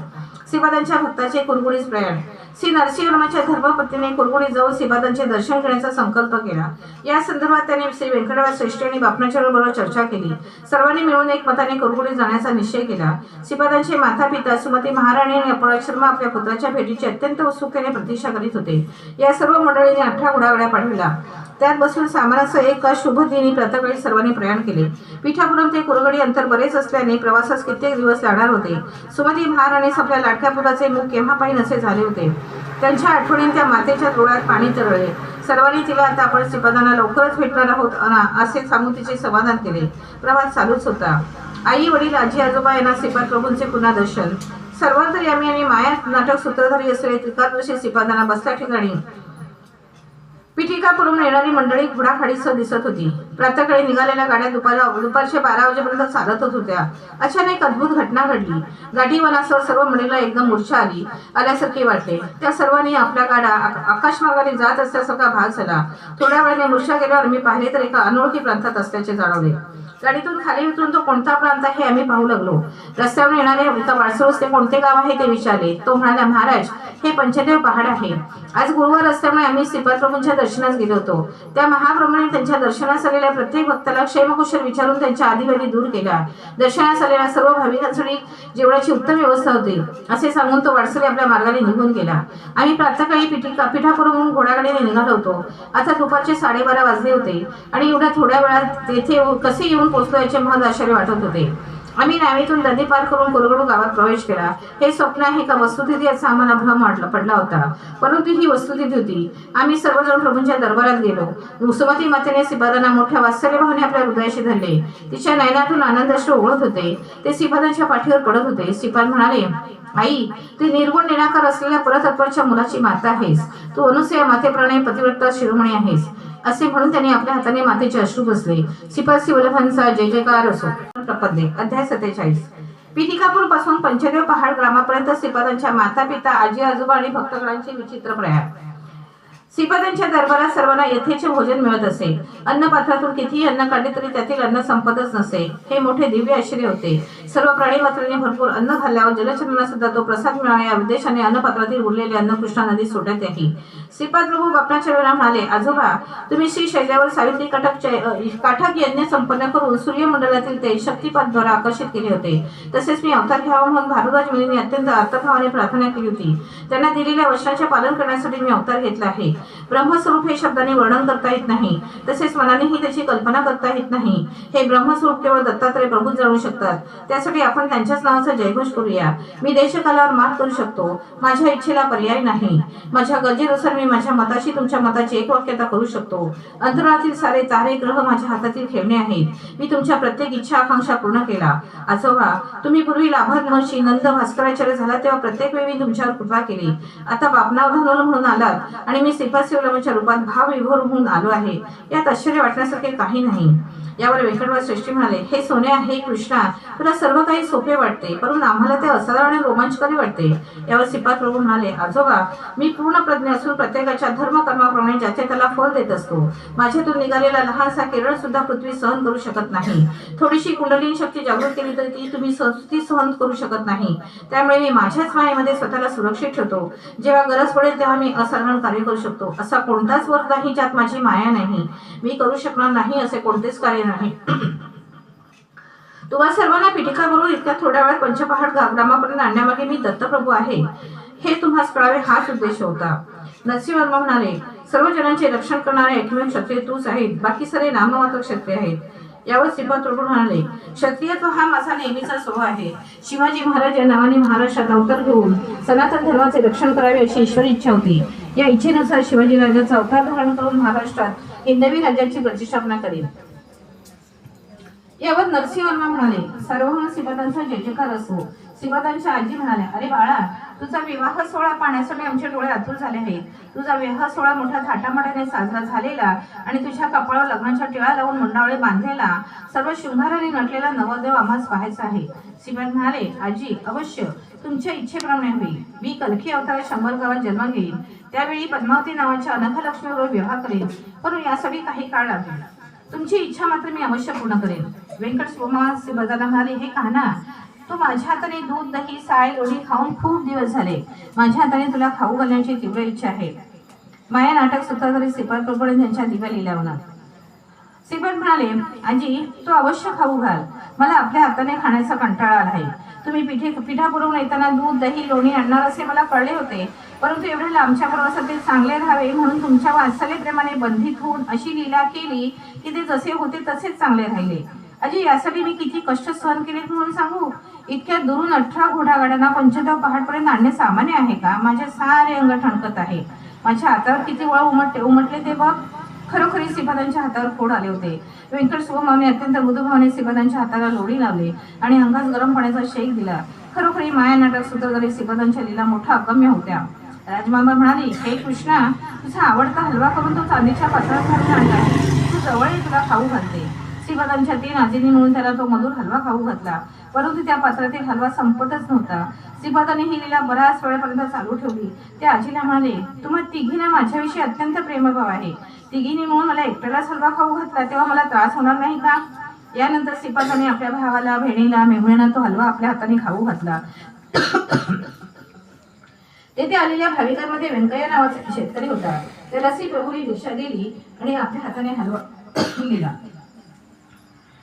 श्रीपादांच्या भक्ताचे कुरगुडीस प्रयाण. श्री नरसिंहवर्माच्या धर्मपत्नीने कुरगुडीत जाऊन श्रीपादांचे दर्शन करण्याचा संकल्प केला. या संदर्भात त्यांनी श्री व्यंकटराव श्रेष्ठी आणि बापनाचार्यांबरोबर चर्चा केली. सर्वांनी मिळून एक मताने कुरगुडीत जाण्याचा निश्चय केला. श्रीपादांचे माता पिता सुमती महाराणी आणि अपराज शर्मा आपल्या पुत्राच्या भेटीची अत्यंत उत्सुकतेने प्रतीक्षा करीत होते. या सर्व मंडळींनी 18 घोडागाड्या पाठविल्या. त्यात बसून सामानासह एक शुभ दिनी प्रातःकाळी सर्वांनी प्रयाण केले. पिठापुरम ते कुरगडी अंतर बरेच असल्याने प्रवासास कित्येक दिवस लागणार होते. सुमती महाराणीस आपल्या लाडक्या पुत्राचे मुख केव्हा पाहिन असे झाले होते. त्यांच्या आठवणीत त्या मातेच्या डोळ्यात पाणी तरळले. सर्वांनी तिला आता आपण श्रीपादांना लवकरच भेटणार आहोत असे सांगून तिचे समाधान केले. प्रवास चालूच होता. आई वडील आजी आजोबा यांना श्रीपाद प्रभूंचे पुन्हा दर्शन. सर्वांतर्यामी आणि माया नाटक सूत्रधारी असलेले त्रिकादशी श्रीपादांना बसल्या ठिकाणी पिठिकापुरम येणारी मंडळी घोडाखाडीसह दिसत होती. प्रातःकाळी निघालेल्या गाड्या दुपारच्या 12 वाजेपर्यंत चालतच होत्या. अचानक अद्भुत घटना घडली. गाडीवानासह सर्व मंडळीला एकदम मूर्छा आल्यासारखे वाटले. त्या सर्वांनी आपल्या गाड्या आकाशमार्गाने जात असल्यासारखा भास झाला. थोड्या वेळाने मूर्छा गेल्यावर मी पाहिले तर एका अनोळखी प्रांतात असल्याचे जाणवले. गाडीतून खाली उतरून तो कोणता प्रांत आहे आम्ही पाहू लागलो. रस्त्यावर येणारे एका वाळसूस ते कोणते गाव आहे ते विचारले. तो म्हणाला, महाराज, हे पंचदेव पहाड आहे. आज गुरुवार असल्यामुळे आम्ही श्रीपाद प्रभूंच्या दर्शनास गेलो होतो. त्या महाप्रभूंनी त्यांच्या दर्शनास आलेल्या प्रत्येक भक्ताला क्षेमकुशल विचारून त्यांच्या आधीबाधी दूर केला. दर्शनास आलेल्या सर्व भाविकांसाठी जेवणाची उत्तम व्यवस्था होती असे सांगून तो वाटसरी आपल्या मार्गाने निघून गेला. आम्ही प्रातःकाळी पिठापुरमून घोडागाडीने निघालो होतो. आता दुपारचे 12:30 वाजले होते आणि एवढ्या थोड्या वेळात तेथे कसे येऊन पोहोचलो याचे महद आश्चर्य वाटत होते. आम्ही नावेतून नदी पार करून कोलगडू गावात प्रवेश केला. हे स्वप्न आहे का वस्तुस्थिती याचा आम्हाला भ्रम पडला होता, परंतु ही वस्तुस्थिती होती. आम्ही सर्वजण प्रभूंच्या दरबारात गेलो. सुमती मातेने श्रीपादांना मोठ्या वात्सल्यभावाने आपल्या हृदयाशी धरले. तिच्या नयनातून आनंदाश्रू ओघळत होते. ते श्रीपादांच्या पाठीवर पडत होते. श्रीपाद म्हणाले, आई, तू निर्गुण निराकार असलेल्या परतत्वाच्या मुलाची माता आहेस. तू अनुसूया मातेप्रमाणे पतिव्रता शिरोमणी आहेस असे म्हणून त्यांनी आपल्या हाताने मातेचे अश्रू पुसले. श्रीपाद श्रीवल्लभांचा जय जयकार असो. प्रपदे अध्याय 47. पिठिकापूर पासून पंचदेव पहाड ग्रामापर्यंत श्रीपादांच्या माता पिता आजी आजोबा आणि भक्तगणांचे विचित्र प्रयाण. श्रीपादांच्या दरबारात सर्वांना यथेचे भोजन मिळत असे. अन्नपात्रातून कितीही अन्न काढले तरी त्यातील अन्न संपतच नसे. हे मोठे दिव्य आश्चर्य होते. सर्व प्राणीमात्रांनी भरपूर अन्न खाल्ल्यावर जलचरांना सुद्धा तो प्रसाद मिळावा या उद्देशाने अन्नपात्रातील उरलेले अन्न कृष्णा नदीत सोडण्यात यावी. श्रीपाद प्रभू बापणाच्या वेळेला म्हणाले, आजोबा, तुम्ही श्री शैल्यावर सावित्री काठक यज्ञ संपन्न करून सूर्यमंडळातील ते शक्तिपादद्वारा आकर्षित केले होते. तसेच मी अवतार घ्यावा म्हणून भारद्वाज मुनींनी अत्यंत अर्थभावाने प्रार्थना केली होती. त्यांना दिलेल्या वचनाचे पालन करण्यासाठी मी अवतार घेतला आहे. ब्रह्मस्वरूप हे शब्दाने वर्णन करता येत नाही, तसेच मनानेही त्याची कल्पना करता येत नाही. हे ब्रह्मस्वरूप केवळ दत्तात्रय प्रभू जाणू शकतात. त्यासाठी आपण त्यांच्याच नावाचा जयघोष करूया. मी देशकालावर मात करू शकतो. माझ्या इच्छेला पर्याय नाही. माझ्या गरजेनुसार मी माझ्या मताशी तुमच्या मताची एक वाक्यता करू शकतो. अंतराळातील सारे तारे ग्रह माझ्या हातातील खेळणे आहेत. मी तुमच्या प्रत्येक इच्छा आकांक्षा पूर्ण केला. आजोबा, तुम्ही पूर्वी लाभात महर्षी नंद भास्कराचार्य झाला तेव्हा प्रत्येक वेळी मी तुमच्यावर कृपा केली. आता बापनावधान म्हणून आलात आणि मी श्रीपाद शिवलभांच्या रूपात भावविभोर होऊन आलो आहे. यात आश्चर्य वाटण्यासारखे काही नाही. यावर व्यंकटराज श्रेष्ठी म्हणाले, हे सोने आहे कृष्णा, तुला सर्व काही सोपे वाटते, परंतु आम्हाला ते असाधारण आणि रोमांचकारी वाटते. यावर श्रीपाद प्रभू म्हणाले, आजोबा, मी पूर्ण प्रज्ञ असून प्रत्येकाच्या धर्मकर्माप्रमाणे ज्याचे त्याला फल देत असतो. माझ्यातून निघालेला लहानसा केरळ सुद्धा पृथ्वी सहन करू शकत नाही. थोडीशी कुंडलिनी शक्ती जागृत केली तर ती तुम्ही सहन करू शकत नाही. त्यामुळे मी माझ्याच मायेमध्ये स्वतःला सुरक्षित ठेवतो. जेव्हा गरज पडेल तेव्हा मी असाधारण कार्य करू शकतो. असा कोणताच वर्ग नाही ज्यात माझी माया नाही. मी करू शकणार नाही असे कोणतेच कार्य नाही. तुम्हा सर्वांना पिठिकाबरोबर इतक्या थोड्या वेळात पंचपहाड ग्रामापर्यंत आणण्यामागे मी दत्तप्रभू आहे हे तुम्हास कळावे हाच उद्देश होता. नरसिंहवर्मा म्हणाले, सर्व जणांचे रक्षण करणारे एकमेव क्षत्रिय तूच आहेत. बाकी सर्व नाममात्र क्षत्रिय आहेत. यावर श्रीपाद प्रभू म्हणाले, क्षत्रियत्व हा माझा नेहमीचा स्वभाव आहे. शिवाजी महाराज या नावाने महाराष्ट्रात अवतार घेऊन सनातन धर्माचे रक्षण करावे अशी ईश्वरी इच्छा होती. या इच्छेनुसार शिवाजी राजाचा अवतार धारण करून महाराष्ट्रात हिंदवी राज्याची प्रतिष्ठापना करेल. यावर नरसिंहवर्मा म्हणाले, सार्वभौम श्रीपादांचा जय जयकार असो. श्रीपादांच्या आजी म्हणाल्या, अरे बाळा, तुझा विवाह सोहळा पाहण्यासाठी आमचे डोळे आतुर झाले आहेत. तुझा विवाह सोहळा मोठ्या थाटामाटाने साजरा झालेला आणि तुझ्या कपाळावर लग्नाच्या टिळा लावून मंडावळे बांधलेला सर्व शृंगाराने नटलेला नवरदेव आम्हास पाहायचा आहे. श्रीपाद म्हणाले, आजी, अवश्य तुमच्या इच्छेप्रमाणे होईल. मी कलकी अवतारात 100 गावात जन्म घेईन. त्यावेळी पद्मावती नावाच्या अनघलक्ष्मीबरोबर विवाह करेन, परंतु यासाठी काही काळ लागेल. तुमची इच्छा मात्र मी अवश्य पूर्ण करेन. व्यंकट श्रीपादांना म्हणाले, हे कान्हा, तू माझ्या हाताने दूध, दही, साय, लोणी खाऊन खूप दिवस झाले. माझ्या हाताने तुला खाऊ घालण्याची तीव्र इच्छा आहे. माया नाटक सूत्रधारी श्रीपाद प्रभूने त्यांच्या दिव्या लिलावणार. श्रीपाद म्हणाले, आजी, तू अवश्य खाऊ घाल. मला आपल्या हाताने खाण्याचा कंटाळा आला आहे. तुम्ही पिठापुरवून येताना दूध, दही, लोणी आणणार असे मला कळले होते, परंतु एवढे लांबच्या प्रवासातील चांगले राहावे म्हणून तुमच्या वात्सल्य प्रेमाने बंधित होऊन अशी लीला केली की ते जसे होते तसेच चांगले राहिले. आजी, यासाठी मी किती कष्ट सहन केलेत म्हणून सांगू. इतक्या दुरून 18 घोडागाड्यांना पंचदेव पहाडपर्यंत आणणे सामान्य आहे का? माझे सारे अंग ठणकत आहे. माझ्या हातावर किती वळ उमटले ते बघ. खरोखरी श्रीपादांच्या हातावर फोड आले होते. व्यंकट सुभमाने अत्यंत मृदुभावाने श्रीपादांच्या हाताला लोणी लावले आणि अंगास गरम पाण्याचा शेक दिला. खरोखरी माया नाटक सूत्रधारी श्रीपादांच्या लीला मोठा अगम्य होत्या. राजमामा म्हणाली, हे कृष्णा, तुझा आवडता हलवा करून तो चांदीच्या पात्रात घालून आणला. तू जवळ ये, तुला खाऊ घालते. श्रीपादांच्या 3 आजींनी मिळून त्याला तो मधुर हलवा खाऊ घातला, परंतु त्या पात्रातील हलवा संपतच नव्हता. श्रीपादांनी ही लीला बऱ्याच वेळेपर्यंत चालू ठेवली. त्या आजीला म्हणाले, तुम्हा तिघींना माझ्याविषयी अत्यंत प्रेमभाव आहे. तिघींनी म्हणून मला एकट्यालाच हलवा खाऊ घातला तेव्हा मला त्रास होणार नाही का? यानंतर श्रीपादाने आपल्या भावाला बहिणीला मेहुण्याला तो हलवा आपल्या हाताने खाऊ घातला. तेथे आलेल्या भाविकांमध्ये व्यंकय्या नावाचा शेतकरी होता. त्याला श्रीप्रभूंनी दीक्षा दिली आणि आपल्या हाताने हलवा दिला.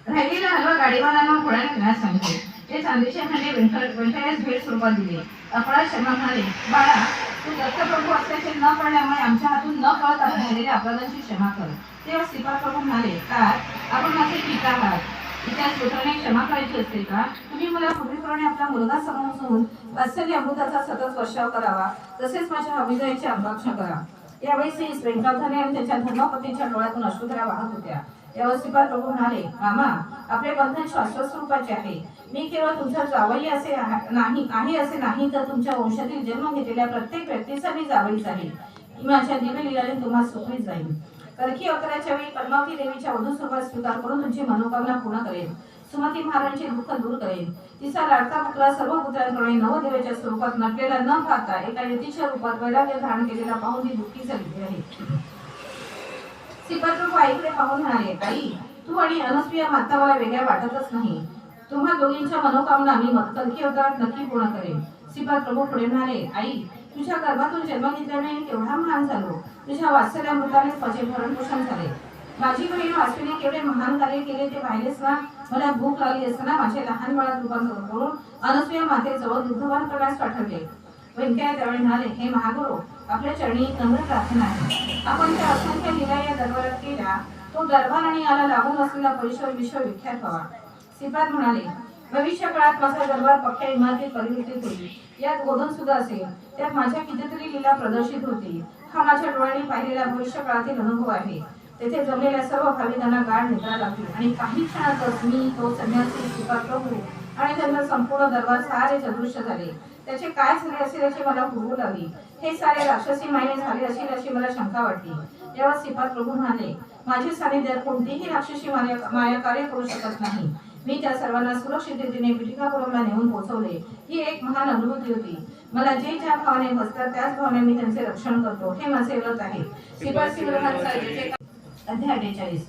राहिलेला हलवा गाडीवाल्यांना घोड्याने घेण्यास सांगितले. ते चांदीचे भांडे व्यंकय्यास भेट स्वरूपात दिले. अपराध क्षमा म्हणाले, बाळा, तू दत्तप्रभू असल्याचे न कळल्यामुळे आमच्या हातून न कळत झालेल्या अपराधांची क्षमा कर. तेव्हा श्रीपाद प्रभू म्हणाले, काय आपण माझे पिता आहात, इतिहास पुत्राने क्षमा करायची असते का? तुम्ही मला पूर्वीप्रमाणे आपला मुलगा समजून वात्सल्य अमृताचा सतत वर्षाव करावा, तसेच माझ्या अभिनयाची अंगाक्षण करा. यावेळी श्री व्यंकटाधाने आणि त्याच्या धर्मपत्नीच्या डोळ्यातून अश्रुधारा वाहत होत्या. यावर श्रीपाद प्रभू म्हणाले, मामा, आपले बंधन शाश्वत स्वरूपाचे आहे. मी केवळ तुमचा जावई असे असे नाही, तर तुमच्या वंशातील जन्म घेतलेल्या प्रत्येक व्यक्तीचा मी जावईच आहे. मी माझ्या दिव्य लीलाने तुम्हाला सुखवीत जाईन. करकी अवताराच्या वेळी पद्मावती देवीच्या वधू स्वरूपात स्वीकार करून तुमची मनोकामना पूर्ण करेन. सुमती महाराजांचे दुःख दूर करेन. तिचा लाडका पुत्र सर्व पुत्रांप्रमाणे नवदेवाच्या स्वरूपात नटलेला न पाहता एका यतीच्या रूपात वैराग्य धारण केलेला पाहून ती दुःखी झाली आहे. श्रीपाद प्रभू आईकडे पाहून म्हणाले, ताई, तू आणि अनसुया माता मला वेगळ्या वाटतच नाही. तुम्हा दोघींच्या मनोकामना मी कल्की अवतारात नक्की पूर्ण करेन. श्रीपाद प्रभू पुढे म्हणाले, आई, तुझ्या गर्भातून जन्म घेतल्याने केवढा महान झालो. तुझ्या वात्सल्यामृताने माझे भरणपोषण झाले. माझी बहीण वासवीने केवढे महान कार्य केले ते पाहिलेस ना. मला भूक लागली असताना माझ्या लहान बाळात रूपांतर करून अनसुया मातेजवळ दुग्धपान करण्यास पाठवले. व्यंकय्या त्यावेळी म्हणाले, हे महागुरु, आपल्या चरणी नम्र प्रार्थना आहे. आपण त्या असंख्य लीला या दरबारात केल्या, तो दरबार आणि याला लागून असलेला परिसर विश्वविख्यात व्हावा. श्रीपाद म्हणाले, भविष्य काळात माझा दरबार पक्क्या इमारतीत परिवर्तित होईल. यात गोधन सुद्धा असेल. त्यात माझ्या कितीतरी लीला प्रदर्शित होतील. हा माझ्या डोळ्यांनी पाहिलेला भविष्य काळातील अनुभव आहे. तेथे जमलेल्या सर्व भाविकांना गाढ निद्रा लागली आणि काही क्षणातच मी, तो संन्यासी श्रीपाद प्रभू आणि त्यांचा संपूर्ण दरबार सारे अदृश्य झाले. त्याचे काय झाले असेल याची मला हुरहू लागली. हे सारे राक्षसी मायेने झाले असेल अशी मला शंका वाटली. तेव्हा श्रीपाद प्रभू म्हणाले, माझ्या सानिध्यात कोणतीही राक्षसी माया कार्य करू शकत नाही. मी त्या सर्वांना सुरक्षित रीतीने पिटिकापुरमला नेऊन पोहोचवले. ही एक महान अनुभूती होती. मला जे ज्या भावाने बसतात त्याच भावाने मी त्यांचे रक्षण करतो. हे माझे व्रत आहे. श्रीपाद अध्याय 48.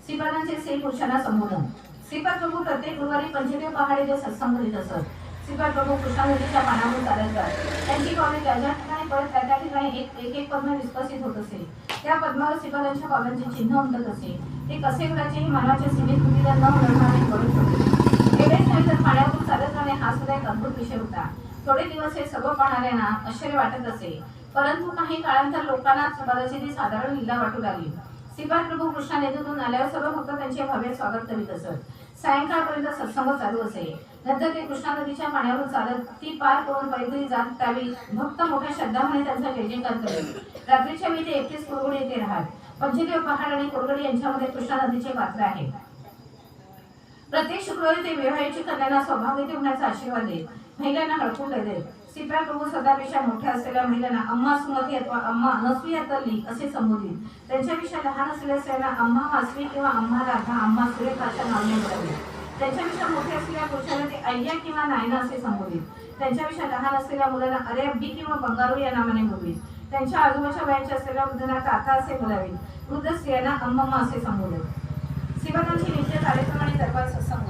श्रीपादांचे स्त्री पुरुषांना संबोधन. श्रीपाद प्रभू प्रत्येक गुरुवारी पंचदेव पहाडीचे सत्संग करीत असत. श्रीपाद प्रभू कृष्णा नदीच्या पाण्यावरून चालत जात. त्यांची पावले ज्या ज्या ठिकाणी पडत त्या ठिकाणी एक पद्म विस्कसित होत असे. त्या पद्मावर श्रीपादांच्या पावलांचे चिन्ह उमटत असे. ते कसे करायचे हे मानवाच्या सीमित बुद्धीला न उलटणारे पडत होते. एवढेच नाही तर पाण्यावरून चालत जाणे हा सुद्धा एक अद्भुत विषय होता. थोडे दिवस हे सर्व पाहणाऱ्यांना आश्चर्य वाटत असे, परंतु काही काळानंतर लोकांना श्रीपादाची ती साधारण लीला वाटू लागली. श्रीपाद प्रभू कृष्णा नदीतून आल्यावर सर्व भक्त त्यांचे भव्य स्वागत करीत असत. सायंकाळपर्यंत सत्संग चालू असे. नंतर ते कृष्णा नदीच्या पाण्यावरून चालत ती पार करून पैदली जात. त्यावेळी भक्त मोठ्या श्रद्धाभाने त्यांचा जय जयकार करीत. रात्रीच्या वेळी ते एकटेच कुरगुडी येथे राहत. पंचदेव पहाड आणि कुरगुडी यांच्यामध्ये कृष्णा नदीचे पात्र आहे. प्रत्येक शुक्रवारी ते विवाहाची कन्यांना सौभाग्यवती होण्याचा आशीर्वाद देत. महिलांना हळकून देत. श्रीपाद प्रभू स्वतःपेक्षा मोठ्या असलेल्या महिलांना अम्मा सुमती अथवा अम्मा अनसुया तल्ली असे संबोधित. त्यांच्यापेक्षा लहान असलेल्या स्त्रियांना अम्मा वासवी किंवा अम्मा राधा, अम्मा सुरेखा अशा नावाने बोलावले. त्यांच्यापेक्षा मोठ्या असलेल्या पुरुषांना ते अय्या किंवा नायना असे संबोधित. त्यांच्यापेक्षा लहान असलेल्या मुलांना अरे अब्बी किंवा बंगारू या नावाने बोलवीत. त्यांच्या आजोबाच्या वयाच्या असलेल्या वृद्धांना ताता असे बोलावीत. वृद्ध स्त्रियांना अम्मम्मा असे संबोधत. श्रीपादांची नित्य कार्यक्रम आणि दरबार सत्संग.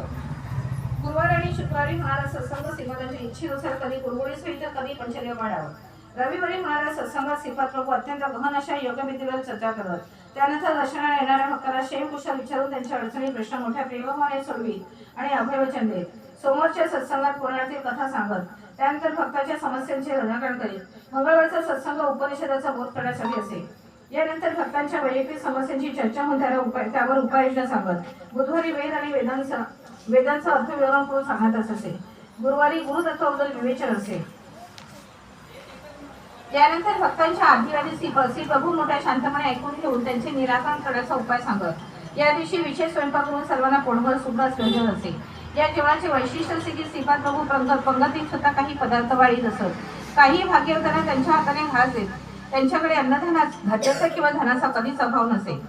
गुरुवार आणि शुक्रवारी होणारा सत्संग श्रीपादांच्या इच्छेनुसार कधी कुरगुडीसहित तर कधी पंचदेव पहाडावर. रविवारी होणाऱ्या सत्संगात श्रीपाद प्रभू अत्यंत गहन अशा योगविधीवर चर्चा करत. त्यानंतर दर्शनाला येणाऱ्या भक्तांना क्षेमकुशल विचारून त्यांच्या अडचणी प्रश्न मोठ्या प्रेमभावाने सोडवीत आणि अभयवचन देत. सोमवारच्या सत्संगात पुराणातील कथा सांगत. त्यानंतर भक्ताच्या समस्यांचे निराकरण करीत. मंगळवारचा सत्संग उपनिषदाचा बोध करण्यासाठी असे. यानंतर भक्तांच्या वैयक्तिक समस्यांची चर्चा होऊन त्यावर उपाययोजना सांगत. बुधवारी वेद आणि वेदांचा अर्थ विवरण करून सांगत असे. गुरुवारी गुरुतत्वाबद्दल विवेचन असे. यानंतर भक्तांच्या आधीवादी श्री प्रभू मोठ्या शांतपणे ऐकून घेऊन त्यांचे निराकरण करण्याचा उपाय सांगत. या दिवशी विशेष स्वयंपाक करून सर्वांना पोटभर सुद्धा व्यंजन असे. या जेवणाचे वैशिष्ट्य असे की श्रीपाद प्रभू पंगतीत स्वतः काही पदार्थ वाढीत असत. काही भाग्यवतांना त्यांच्या हाताने घास देत. त्यांच्याकडे घाट्याचा किंवा धनाचा कधीच अभाव नसे.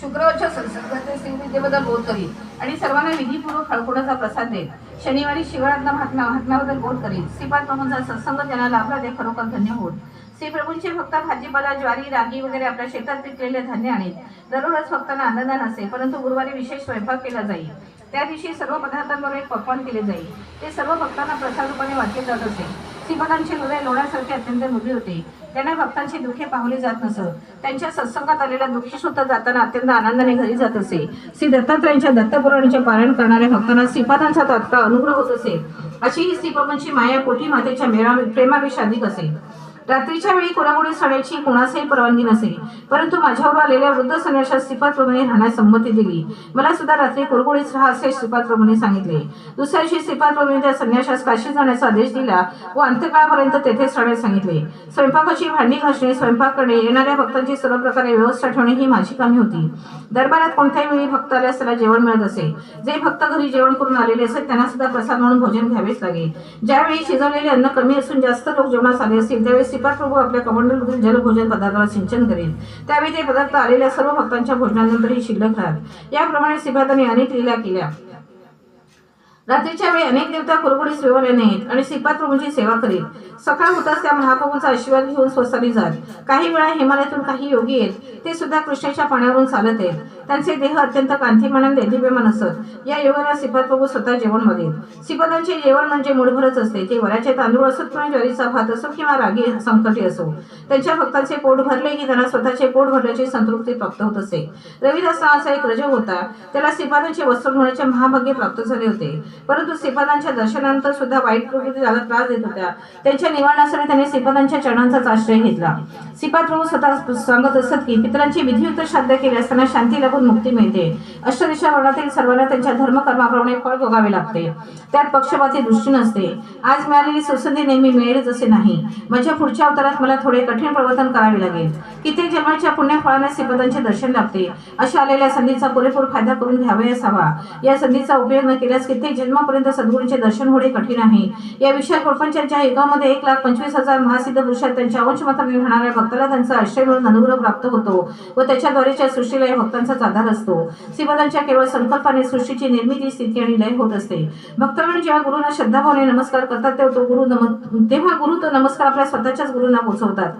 शुक्रवारच्या सत्संगात श्रीविद्येबद्दल बोध करीत आणि सर्वांना विधीपूर्वक हळकुंडाचा प्रसाद देत. शनिवारी शिवरात्ना महात्म्याबद्दल बोध करीत. श्रीपाद प्रभूंचा सत्संग त्यांना लाभला ते खरोखर धन्य होत. श्रीप्रभूंचे भक्त भाजीपाला, ज्वारी, रागी वगैरे आपल्या शेतात पिकलेले धान्य आणीत. दररोज भक्तांना अन्नदान असे, परंतु गुरुवारी विशेष स्वयंपाक केला जाई. त्या दिवशी सर्व पदार्थांवर एक पक्वान केले जाईल. ते सर्व भक्तांना प्रसाद रूपाने वाटले जात असे. श्रीपादांचे हृदय लोण्यासारखे अत्यंत मृदू होते. त्यांना भक्तांची दुःखे पाहली जात नसत. त्यांच्या सत्संगात आलेल्या दुःखी सुद्धा जाताना अत्यंत आनंदाने घरी जात असे. श्री दत्तात्रयांच्या दत्तपुराणाचे पारायण करणाऱ्या भक्तांना श्रीपादांचा तात्काळ अनुग्रह होत असे. अशी ही श्रीप्रभूंची माया कोटी मातेच्या प्रेमापेक्षा अधिक असे. रात्रीच्या वेळी कुणामुळे सण्याची कोणासही परवानगी नसे, परंतु माझ्यावर आलेल्या वृद्ध संन्याशास श्रीपाद प्रभूंनी राहण्यास संमती दिली. मला सुद्धा रात्री कुरकुरीत राहा असे श्रीपाद प्रभूंनी सांगितले. दुसऱ्या दिवशी श्रीपाद प्रभूंनी त्या संन्याशास काशी जाण्याचा आदेश दिला व अंत्यकाळापर्यंत तेथेच राहण्यास सांगितले. स्वयंपाकाची भांडी घासणे, स्वयंपाक करणे, येणाऱ्या भक्तांची सर्व प्रकारे व्यवस्था ठेवणे ही माझी कामे होती. दरबारात कोणत्याही वेळी भक्त आल्यास त्याला जेवण मिळत असे. जे भक्त घरी जेवण करून आलेले असत त्यांना सुद्धा प्रसाद म्हणून भोजन घ्यावेच लागे. ज्यावेळी शिजवलेले अन्न कमी असून जास्त लोक जेवणास आले असतील त्यावेळी श्रीपाद प्रभू आपल्या कमंडलमधील जलभोजन पदार्थाला सिंचन करेल. त्यावेळी ते पदार्थ आलेल्या सर्व भक्तांच्या भोजनानंतरही शिल्लक राहत. याप्रमाणे श्रीपादांनी अनेक लीला केल्या. रात्रीच्या वेळी अनेक देवता कुरकुरी सेवाल्याने येत आणि श्रीपाद प्रभूंची सेवा करीत. सकाळ होताच त्या महाप्रभूंचा आशीर्वाद घेऊन स्वस्थानी जात. काही वेळा हिमालयातून काही योगी येत. ते सुद्धा कृष्णेच्या पाण्यावरून चालत येत. त्यांचे देह अत्यंत कांतिमान देदीप्यमान असत. या योगाला श्रीपाद प्रभू स्वतः जेवण मागेल. श्रीपादांचे जेवण म्हणजे मूळभरच असते. ते वऱ्याचे तांदूळ असत किंवा ज्वारीचा भात असो किंवा रागी संकटी असो. त्यांच्या भक्तांचे पोट भरले की त्यांना स्वतःचे पोट भरल्याची संतृप्ती प्राप्त होत असे. रविदास नावाचा एक रजक होता. त्याला श्रीपादांचे वस्त्र धुण्याचे महाभाग्य प्राप्त झाले होते. परंतु श्रीपादांच्या दर्शनानंतर सुद्धा वाईट प्रकृती त्याला त्रास देत होत्या. त्यांच्या निवारणासाठी त्याने श्रीपादांच्या चरणांचाच आश्रय घेतला. श्रीपाद प्रभू स्वतः सांगत असत की पितरांची विधियुक्त श्राद्ध केल्यास त्यांना शांती लाभून मुक्ती मिळते. अष्टदिशा वर्णातील सर्वांना त्यांच्या धर्मकर्माप्रमाणे फळ भोगावे लागते. त्यात पक्षपाती दृष्टी नसते. आज मिळालेली सुसंधी नेहमी मिळेलच असे नाही. माझ्या पुढच्या अवतारात मला थोडे कठीण प्रवर्तन करावे लागेल. कित्येक जन्माच्या पुण्यफळाने श्रीपादांचे दर्शन लाभते. अशा आलेल्या संधीचा पुरेपूर फायदा करून घ्यावयास हवा. या संधीचा उपयोग न केल्यास कित्येक जन्मापर्यंत सद्गुरूंचे दर्शन होणे कठीण आहे. या विशाल प्रपंचाच्या युगामध्ये 1,25,000 महासिद्ध पुरुषात त्यांच्या अंशमताने राहणाऱ्या भक्ताला त्यांचा आश्रय मिळून अनुग्रह प्राप्त होतो व त्याच्याद्वारेच्या सृष्टीला या भक्तांचाच आधार असतो. श्रीपादांच्या केवळ संकल्पाने सृष्टीची निर्मिती, स्थिती आणि लय होत असते. भक्तगण जेव्हा गुरुंना श्रद्धाभावाने नमस्कार करतात तेव्हा गुरु तो नमस्कार आपल्या स्वतःच्याच गुरूंना पोचवतात.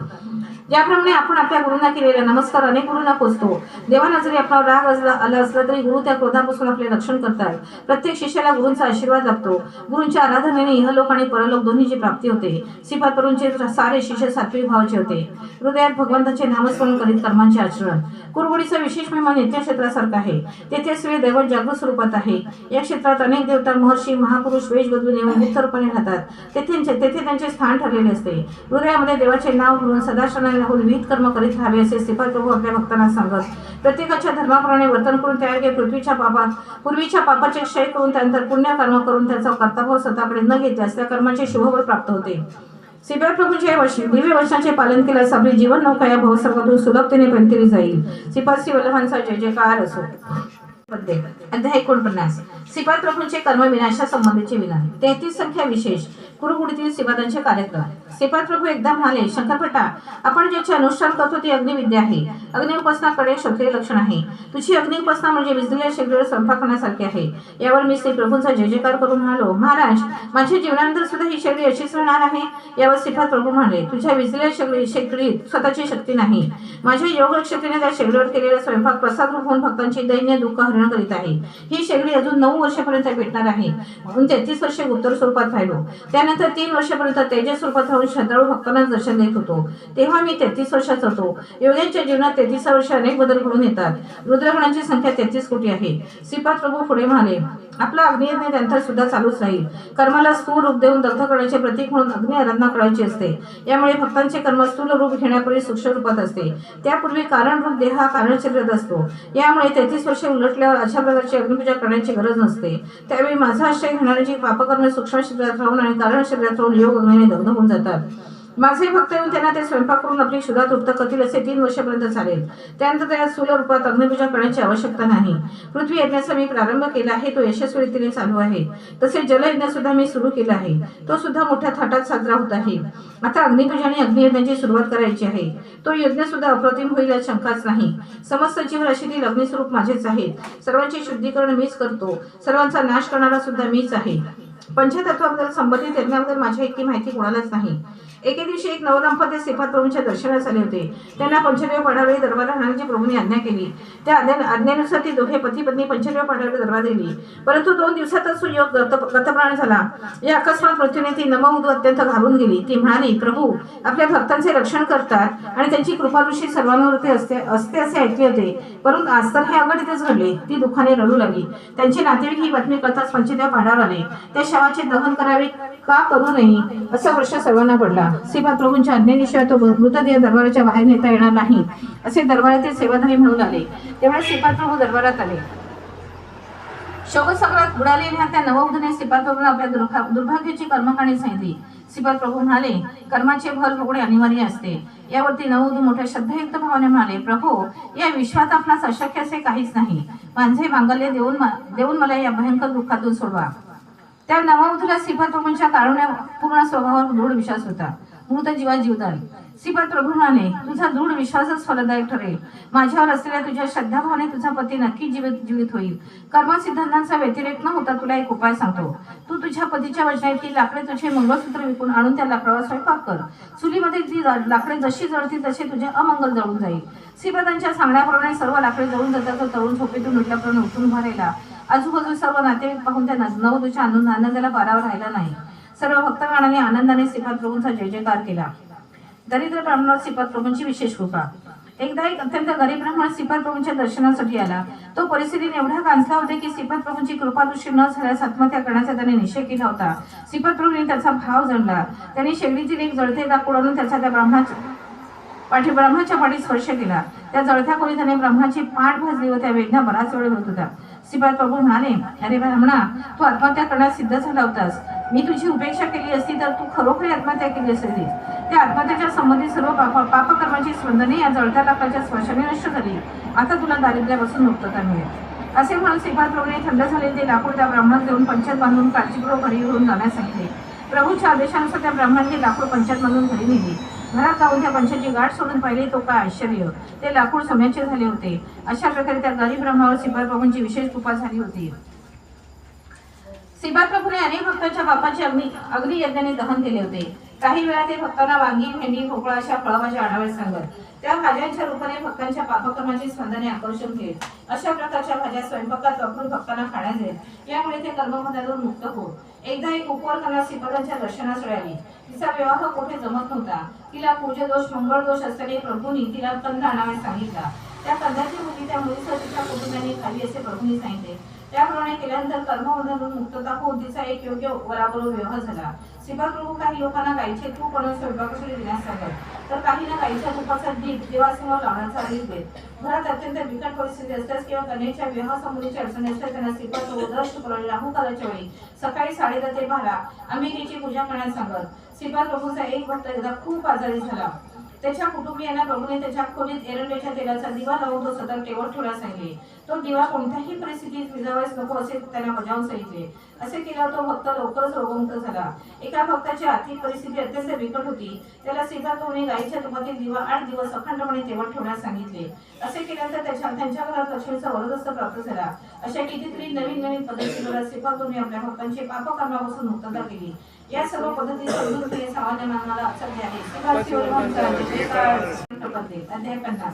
ज्याप्रमाणे आपण आपल्या गुरूंना केलेला नमस्कार अनेक गुरूंना पोचतो. देवांना जरी आपला राग आला असला तरी गुरु त्या क्रोधापासून आपले रक्षण करतात. प्रत्येक शिष्याला गुरूंचा आशीर्वाद लाभतो. गुरूंच्या आराधनेने इहलोक आणि परलोक दोन्हीची प्राप्ती होते. श्रीपाद प्रभूंचे सारे शिष्य सात्विक भावाचे होते. हृदयात भगवंताचे नामस्मरण करीत कर्मांचे आचरण. कुरबुडीचा विशेष महिमा नित्यक्षेत्रासारखा आहे. तेथे सूर्य दैवत जागृत स्वरूपात आहे. या क्षेत्रात अनेक देवता, महर्षी, महापुरुष वेश बदलून येऊन गुप्त रूपाने राहतात. तेथे त्यांचे स्थान ठरलेले असते. हृदयामध्ये देवाचे नाव घेऊन सदाशनाने राहून विहित कर्म करीत राहावे असे श्रीपाद प्रभू आपल्या भक्तांना सांगत. प्रत्येकाच्या धर्माप्रमाणे वर्तन करून तयार केले पूर्वीच्या पापाचे क्षय करून त्यानंतर पुण्य कर्म करून त्याचा कर्तव्य स्वतःकडे न घेतल्यास त्या कर्माचे शुभफळ प्राप्त होते. श्रीपाद प्रभूंच्या दिव्य वचनाचे पालन केल्यास आपली जीवन नौका या भवसागरातून सुलभतेने पंथेरी जाईल. श्रीपाद श्री वल्लभांचा जय जयकार असो. अध्याय 49. श्रीपाद प्रभूंचे कर्म विनाशा संबंधीचे विधान. 33 संख्या विशेष. कुरुगुडीतील श्रीपादांचे कार्यक्रम. श्रीपाद प्रभू एकदा म्हणाले, शंकरभट्टा, आपण ज्याचे अनुष्ठान करतो ती अग्निविद्या आहे. अग्नि उपासना करणे क्षत्रिय लक्षण आहे. तुझी अग्नि उपासना म्हणजे विजलेल्या शेगडीवर स्वयंपाक करण्यासारखे आहे. यावर मी श्री प्रभूंचा जय जयकार करून म्हणालो, महाराज, माझ्या जीवनानंतर सुद्धा ही शेगडी अशीच राहणार आहे. यावर श्रीपाद प्रभू म्हणाले, तुझ्या विजलेल्या शेगडीत स्वतःची शक्ती नाही. माझ्या योग शक्तीने त्या शेगडीवर केलेला स्वयंपाक प्रसाद रूप होऊन भक्तांची दैन्य दुःख हरण करीत आहे. ही शेगडी अजून 9 वर्षापर्यंत भेटणार आहे. म्हणून 33 वर्षे उत्तर स्वरूपात राहिलो. त्यानंतर 3 वर्षापर्यंत तेजस स्वरूपात राहून श्रद्धाळू भक्तांना दर्शन देत होतो. तेव्हा मी 33 वर्षाचा होतो. योग्यांच्या जीवनात 33 वर्ष अनेक बदल घडून येतात. रुद्रगणांची संख्या 33 कोटी आहे. श्रीपाद प्रभू पुढे म्हणाले, आपला अग्नियज्ञ त्यानंतर सुद्धा चालूच राहील. कर्माला स्थूल रूप देऊन दग्ध करण्याचे प्रतीक म्हणून अग्नि आराधना करायची असते. यामुळे भक्तांचे कर्म स्थूल रूप घेण्यापूर्वी सूक्ष्म रूपात असते. त्यापूर्वी कारण रूप देह हा कारण शरीरात असतो. यामुळे 33 वर्षे उलटल्यावर अशा प्रकारची अग्निपूजा करण्याची गरज नसते. त्यावेळी माझा आश्रय घेणाऱ्याची पापकर्मे सूक्ष्म शरीरात राहून आणि कारण शरीरात राहून योग अग्नीने दग्ध होऊन जातात. माझे भक्त येऊन त्यांना ते स्वयंपाक करून आपली क्षुधा तृप्त करतील असे 3 वर्षापर्यंत चालेल. त्यानंतर त्या स्थूल रूपात अग्निपूजा करण्याची आवश्यकता नाही. पृथ्वी यज्ञाचा मी प्रारंभ केला आहे, तो यशस्वी रीतीने चालू आहे. तसेच जलयज्ञ सुद्धा मी सुरू केला आहे, तो सुद्धा मोठ्या थाटात साजरा होत आहे. आता अग्निपूजा आणि अग्नियज्ञाची सुरुवात करायची आहे. तो यज्ञ सुद्धा अप्रतिम होईल यात शंकाच नाही. समस्त जीवराशीतील अग्निस्वरूप माझेच आहे. सर्वांचे शुद्धीकरण मीच करतो. सर्वांचा नाश करणारा सुद्धा मीच आहे. पंचतत्वाबद्दल संबंधित यज्ञाबद्दल माझ्या इतकी माहिती कोणालाच नाही. एके दिवशी एक नवदंपती श्रीपाद प्रभूंच्या दर्शनास आले होते. त्यांना पंचदेव पाडावरी दरबारात राहण्याची प्रभूंनी आज्ञा केली. त्या आज्ञेनुसार ती दोघे पती पत्नी पंचदेव पाडावरी दरबारात गेली. परंतु 2 दिवसातच सुयोग गतप्राण झाला. या अकस्मात मृत्यूने ती नमवधू अत्यंत घाबरून गेली. ती म्हणाली, प्रभू आपल्या भक्तांचे रक्षण करतात आणि त्यांची कृपादृष्टी सर्वांवरती असते असे ऐकले होते, परंतु आज तर हे अघटितच घडले. ती दुःखाने रडू लागली. त्यांचे नातेवाईक ही बातमी कळताच पंचदेव पाडावर आले. त्या शवाचे दहन करावे का करू नये असा प्रश्न सर्वांना पडला. श्रीपाद प्रभूंच्या आज्ञेशिवाय तो मृतदेह दरबाराच्या बाहेर नेता येणार नाही असे दरबारातील सेवाधारी म्हणून आले. तेव्हा श्रीपाद प्रभू दरबारात आले. शोकसागरात बुडालेल्या त्या नववधूने श्रीपाद प्रभूंना आपल्या दुर्भाग्याची कर्मकाणी सांगितली. श्रीपाद प्रभू म्हणाले, कर्माचे फळ भोगणे अनिवार्य असते. यावरती नववधू मोठ्या श्रद्धायुक्त भावाने म्हणाले, प्रभू या विश्वात आपणास अशक्य असे काहीच नाही. माझे मांगल्य देऊन मला या भयंकर दुःखातून सोडवा. त्या नववधूला श्रीपाद प्रभूंच्या कारुण्यपूर्ण स्वभावावर दृढ विश्वास होता. मृत जीवा जीवदान. श्रीपाद प्रभू म्हणाले, तुझा दृढ विश्वासच फलदायक ठरेल. माझ्यावर असलेल्या तुझ्या श्रद्धाभावाने तुझा पती नक्की जीवित होईल. कर्मसिद्धांतांचा व्यतिरेक न होता तुला एक उपाय सांगतो. तू तुझ्या पतीच्या वचनाची लाकडे तुझे मंगळसूत्र विकून आणून त्या लाकडावर स्वयंपाक कर. चुलीमध्ये ती लाकडे जशी जळतील तसे तुझे अमंगल जळून जाईल. श्रीपादांच्या सांगण्याप्रमाणे सर्व लाकडे जळून जातात. तो तरुण झोपेतून उठल्याप्रमाणे उठून उभा राहिला. आजूबाजू सर्व नातेवाईक पाहून त्या नववधूच्या आनंदाला पारावर राहिला नाही. सर्व भक्तगणांनी आनंदाने श्रीपाद प्रभूंचा जय जयकार केला. दरिद्र ब्राह्मणावर श्रीपाद प्रभूंची विशेष कृपा. एकदा एक अत्यंत गरीब ब्राह्मण श्रीपाद प्रभूंच्या दर्शनासाठी आला. तो परिस्थितीने एवढा गांजला होता की श्रीपाद प्रभूंची कृपादृष्टी न झाल्यास आत्महत्या करण्याचा त्याने निश्चय केला होता. श्रीपाद प्रभूंनी त्याचा भाव जाणला. त्यांनी शेगडीतील एक जळते लाकूड आणून त्याचा त्या ब्राह्मणाच्या पाठी स्पर्श केला. त्या जळत्या खोलीत त्याने ब्राह्मणाची पाठ भाजली व त्या वेदना बराच वेळ होत होता. श्रीपाद प्रभू म्हणाले, अरे ब्राह्मणा, तू आत्महत्या करण्यास सिद्ध झाला होतास. मी तुझी उपेक्षा केली असती तर तू खरोखरी आत्महत्या केली असती. त्या आत्महत्येच्या संबंधित सर्व पापकर्माची स्पंदने या जळत्या लाकडाच्या स्पर्शाने नष्ट झाली. आता तुला दारिद्र्यापासून मुक्तता मिळेल. असे म्हणून श्रीपाद प्रभूने थंड झालेले ते लाकूड त्या ब्राह्मणास देऊन पंचायत बांधून काळजीपूर्वक घरी घेऊन जाण्यास सांगितले. प्रभूच्या आदेशानुसार त्या ब्राह्मणाने लाकूड पंचायत बांधून घरी नेली. घरात जाऊन त्या पंचाची गाठ सोडून पाहिले तो काय आश्चर्य, ते लाकूड सोन्याचे झाले होते. अशा प्रकारे त्या गरीब ब्राह्मणावर श्रीपाद प्रभूंची विशेष कृपा झाली होती. श्रीपाद प्रभूने अनेक भक्तांच्या पापाचे अग्नियज्ञाने दहन केले होते. काही वेळा ते भक्तांना वांगी, भेंडी, भोपळा अशा फळभाज्या आणाव्यास सांगत. त्या भाज्यांच्या रूपाने भक्तांच्या पापकर्माची स्पंदने आकर्षण केली. अशा प्रकारच्या भाज्या स्वयंपाकात वापरून भक्तांना खाण्यास देत. यामुळे ते कर्मबंधातून मुक्त होत. एकदा एक उपवार करणाऱ्या श्रीपादांच्या दर्शनास मिळाली. तिचा विवाह कोठे जमत नव्हता. तिला पूजदोष, मंगळ दोष असल्याने प्रभूंनी तिला कंद आणाव्यास सांगितला. त्या कंदाची मुली त्या मुलीसह तिच्या कुटुंबाने खाली असे प्रभूंनी सांगितले. त्याप्रमाणे केल्यानंतर कर्मबंधातून मुक्तता होऊन तिचा एक योग्य वराबरोबर विवाह झाला. श्रीपाद प्रभू काही लोकांना गायीचे तूप बनवून स्वयंपाकासाठी देण्यास सांगत, तर काहींना गायीच्या तुपाचा दीप देवासमोर लावण्याचा आदेश देत. घरात अत्यंत बिकट परिस्थिती असल्यास किंवा कन्येच्या विवाहासंबंधीची अडचणी असल्यास त्यांना श्रीपाद प्रभू दृष्ट करून राहुकालाच्या वेळी सकाळी 10:30 ते 12 अंबिकेची पूजा करण्यास सांगत. श्रीपाद प्रभूंचा एक भक्त एकदा खूप आजारी झाला. त्याच्या कुटुंबियांना प्रभूने त्याच्या खोलीत एरंडेच्या तेलाचा दिवा लावून तो सतत तेवत ठेवण्यास सांगितले. तो दिवा कोणत्याही परिस्थितीत विझावायस नको असे त्यांना बजावून सांगितले. असे केल्यावर तो भक्त लवकरच रोगमुक्त झाला. एका भक्ताची आर्थिक परिस्थिती अत्यंत बिकट होती. त्याला श्रीपाद प्रभूंनी गायीच्या तुपातील दिवा 8 दिवस अखंडपणे तेवत ठेवण्यास सांगितले. असे केल्यानंतर त्यांच्या घरात लक्ष्मीचा वरदहस्त प्राप्त झाला. अशा कितीतरी नवीन पद्धतीद्वारे श्रीपाद प्रभूंनी आपल्या भक्तांची पापकर्मापासून मुक्तता केली. या सर्व पद्धती समजून घेणे सामान्य मानवाला असाध्य आहे. अध्याय 50.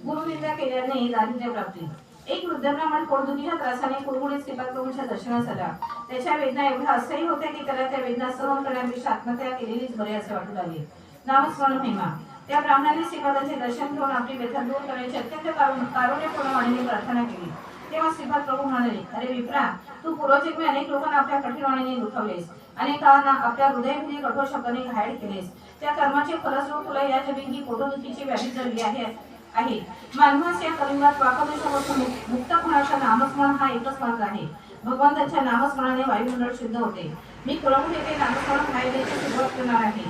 गुरुनिंदा केल्याने दारिद्र्य प्राप्ती. एक वृद्ध ब्राह्मण पोटदुखीच्या त्रासाने कुडकुडीत श्रीपाद प्रभूंच्या दर्शनास आला. त्याच्या वेदना एवढ्या असह्य होत्या की त्याला त्या वेदना सहन करण्यापेक्षा आत्महत्या केलेलीच बरे असे वाटू लागले. नामस्मरण महिमा. त्या ब्राह्मणाने श्रीपादांचे दर्शन घेऊन आपली व्यथा दूर करण्याची अत्यंत कारुण्यपूर्ण वाणीने प्रार्थना केली. तेव्हा श्रीपाद प्रभू म्हणाले, अरे विप्रा, तू पूर्वजन्मी अनेक लोकांना आपल्या कठीण वाणीने दुखावलेस. अनेकांना आपल्या हृदयामध्ये कठोर शब्दाने घायल केलेस. त्या कर्माचे फलस्वरूप तुला या जन्मी ही पोटदुखीची व्याधी जडली आहे. मानवास या कलिंगात पापदोषापासून मुक्त होण्याचा नामस्मरण हा एकच मार्ग आहे. भगवंताच्या नामस्मरणाने वायुमंडळ शुद्ध होते. मी पुरवून येथे नामस्मरण व्हायला सुरुवात करणार आहे.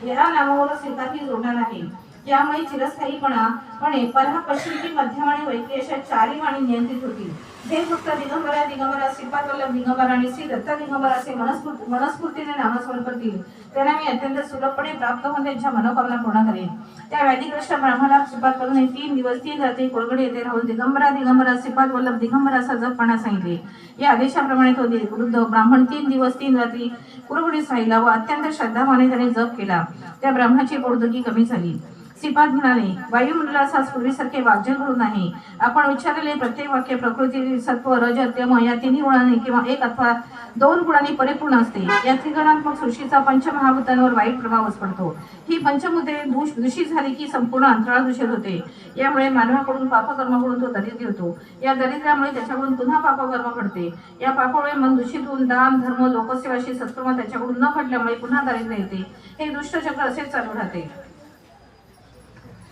या नामावर श्रीपादही जोडणार आहे. ज्यामुळे चिरस्थायीपणापणे परहा पश्चिमी मध्यम आणि वैकी अशा चारही वाणी नियंत्रित होती. जे फक्त दिगंबरा दिगंबरा श्रीपाद वल्लभ दिगंबरा आणि श्री दत्ता दिगंबरा असे मनस्फूर्तीने नामस्मरण करतील त्यांना मी अत्यंत सुलभपणे प्राप्त होऊन त्यांच्या मनोकामना पूर्ण करेन. त्या व्याधिग्रस्त ब्राह्मणाला श्रीपाद प्रभूने 3 दिवस 3 रात्री कुळगडी येथे राहून दिगंबरा दिगंबरा श्रीपाद वल्लभ दिगंबरा असा जपपणा सांगितले. या आदेशाप्रमाणे तो वृद्ध ब्राह्मण 3 दिवस 3 रात्री कुळगडीत राहिला व अत्यंत श्रद्धाभावाने त्याने जप केला. त्या ब्राह्मणाची पोटदुखी कमी झाली. श्रीपाद म्हणाले, वायुमंडलाचा पूर्वीसारखे वाग्जल घडून आहे. आपण उच्चारलेले प्रत्येक वाक्य प्रकृती सत्व रज तम या तिन्ही गुणांनी किंवा 1 अथवा 2 गुणांनी परिपूर्ण असते. या त्रिगुणात्मक सृष्टीचा पंचमहाभूतांवर वाईट प्रभावच पडतो. ही पंचभूते दूषित झाली की संपूर्ण अंतराळ दूषित होते. यामुळे मानवाकडून पापकर्माकडून तो दरिद्री होतो. या दरिद्र्यामुळे त्याच्याकडून पुन्हा पापकर्म घडते. या पापामुळे मन दूषित होऊन दान धर्म लोकसेवाशी सत्कर्म त्याच्याकडून न घडल्यामुळे पुन्हा दारिद्र्य येते. हे दुष्टचक्र असेच चालू राहते.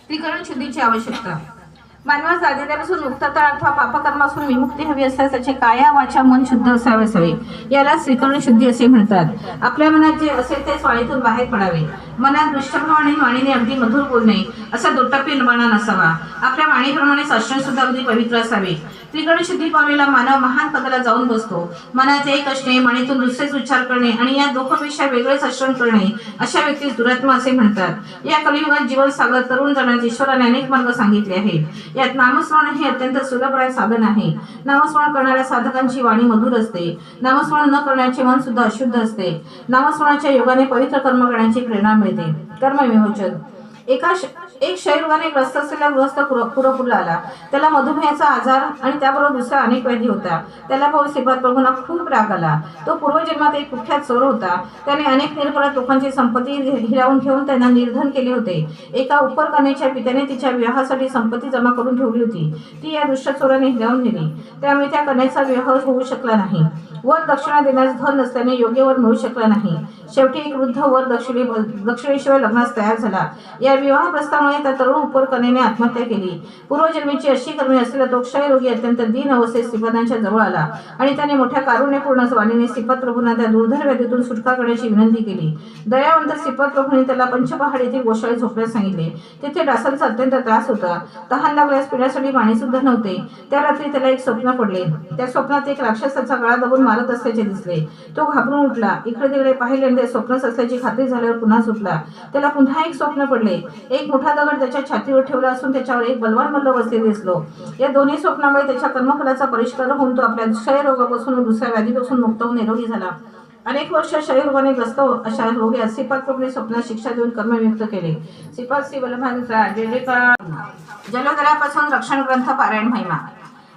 त्रिकरण शुद्धीची आवश्यकता. मानवास दारिद्र्यापासून मुक्तता अथवा पापकर्मापासून विमुक्ती हवी असल्यास त्याचे काया वाचा मन शुद्ध असावे. याला त्रिकरण शुद्धी असे म्हणतात. आपल्या मनात जे असेल ते स्वाळीतून बाहेर पडावे. मनात दुष्टभाव आणि वाणीने अगदी मधुर बोलणे असा दुट्टप्पीपणा नसावा. आपल्या वाणीप्रमाणे आचरण सुद्धा अगदी पवित्र असावे. त्रिकरण शुद्धी पावलेला मानव महान पदाला जाऊन बसतो. मनात एक असणे, वाणीतून दुसरेच उच्चार करणे आणि या दोघांपेक्षा वेगळेच आचरण करणे अशा व्यक्तीस दुरात्मा असे म्हणतात. या कलियुगात जीवनसागर तरुण जाण्याचे ईश्वराने अनेक मार्ग सांगितले आहेत. यात नामस्मरण हे अत्यंत सुलभराय साधन आहे. नामस्मरण करणाऱ्या साधकांची वाणी मधुर असते. नामस्मरण न करण्याचे मन सुद्धा अशुद्ध असते. नामस्मरणाच्या योगाने पवित्र कर्म करण्याची प्रेरणा मिळते. कर्मविमोचन. एक क्षयरोगाने ग्रस्त असलेला गृहस्थ पुरपूरला आला. त्याला मधुमेहाचा आजार आणि त्याबरोबर दुसरा अनेक व्याधी होता. त्याला पाहून श्रीपाद प्रभूंना खूप राग आला. तो पूर्वजन्मात एक कुख्यात चोर होता. त्याने अनेक निरपराध लोकांची संपत्ती हिरावून घेऊन त्यांना निर्धन केले होते. एका उपरकन्येच्या पित्याने तिच्या विवाहासाठी संपत्ती जमा करून ठेवली होती. ती या दुष्ट चोराने हिरावून नेली. त्यामुळे त्या कन्येचा विवाह होऊ शकला नाही. वर दक्षिणा देण्यास धन नसल्याने योग्य वर मिळू शकला नाही. शेवटी एक वृद्ध वर दक्षिणेशिवाय लग्नास तयार झाला. या विवाह प्रस्तावामुळे त्या तरुण उपरकन्येने आत्महत्या केली. पूर्वजन्मीची अशी कर्मे असलेला तो क्षयरोगी अत्यंत दीन अवस्थेत श्रीपादांच्या जवळ आला आणि त्याने मोठ्या कारुण्यपूर्ण वाणीने श्रीपाद प्रभूंना त्या दुर्धर व्याधीतून सुटका करण्याची विनंती केली. दयावंत श्रीपाद प्रभूंनी त्याला पंचपहाड येथील गोशाळेत झोपण्यास सांगितले. तिथे डासांचा अत्यंत त्रास होता. तहान लागल्यास पिण्यासाठी पाणी सुद्धा नव्हते. त्या रात्री त्याला एक स्वप्न पडले. त्या स्वप्नात एक राक्षस त्याचा गळा दाबून मारत असल्याचे दिसले. तो घाबरून उठला. इकडे तिकडे पाहिले आणि ते स्वप्नच असल्याची खात्री झाल्यावर पुन्हा झोपला. त्याला पुन्हा एक स्वप्न पडले. एक मोठा दगड त्याच्या छातीवर ठेवला असून त्याच्यावर एक बलवान मल्ल बसलेले दिसलो. या दोन्ही स्वप्नामुळे त्याच्या कर्मफलाचा परिष्कार होऊन तो आपल्या क्षयरोगापासून व दुसऱ्या व्याधीपासून मुक्त होऊन निरोगी झाला. अनेक वर्ष क्षयरोगाने ग्रस्त अशा रोग्यास श्रीपाद प्रभूंनी स्वप्नात शिक्षा देऊन कर्मविमुक्त केले. श्रीपाद श्री वल्लभांचा जलधरापासून रक्षण ग्रंथ पारायण महिमा.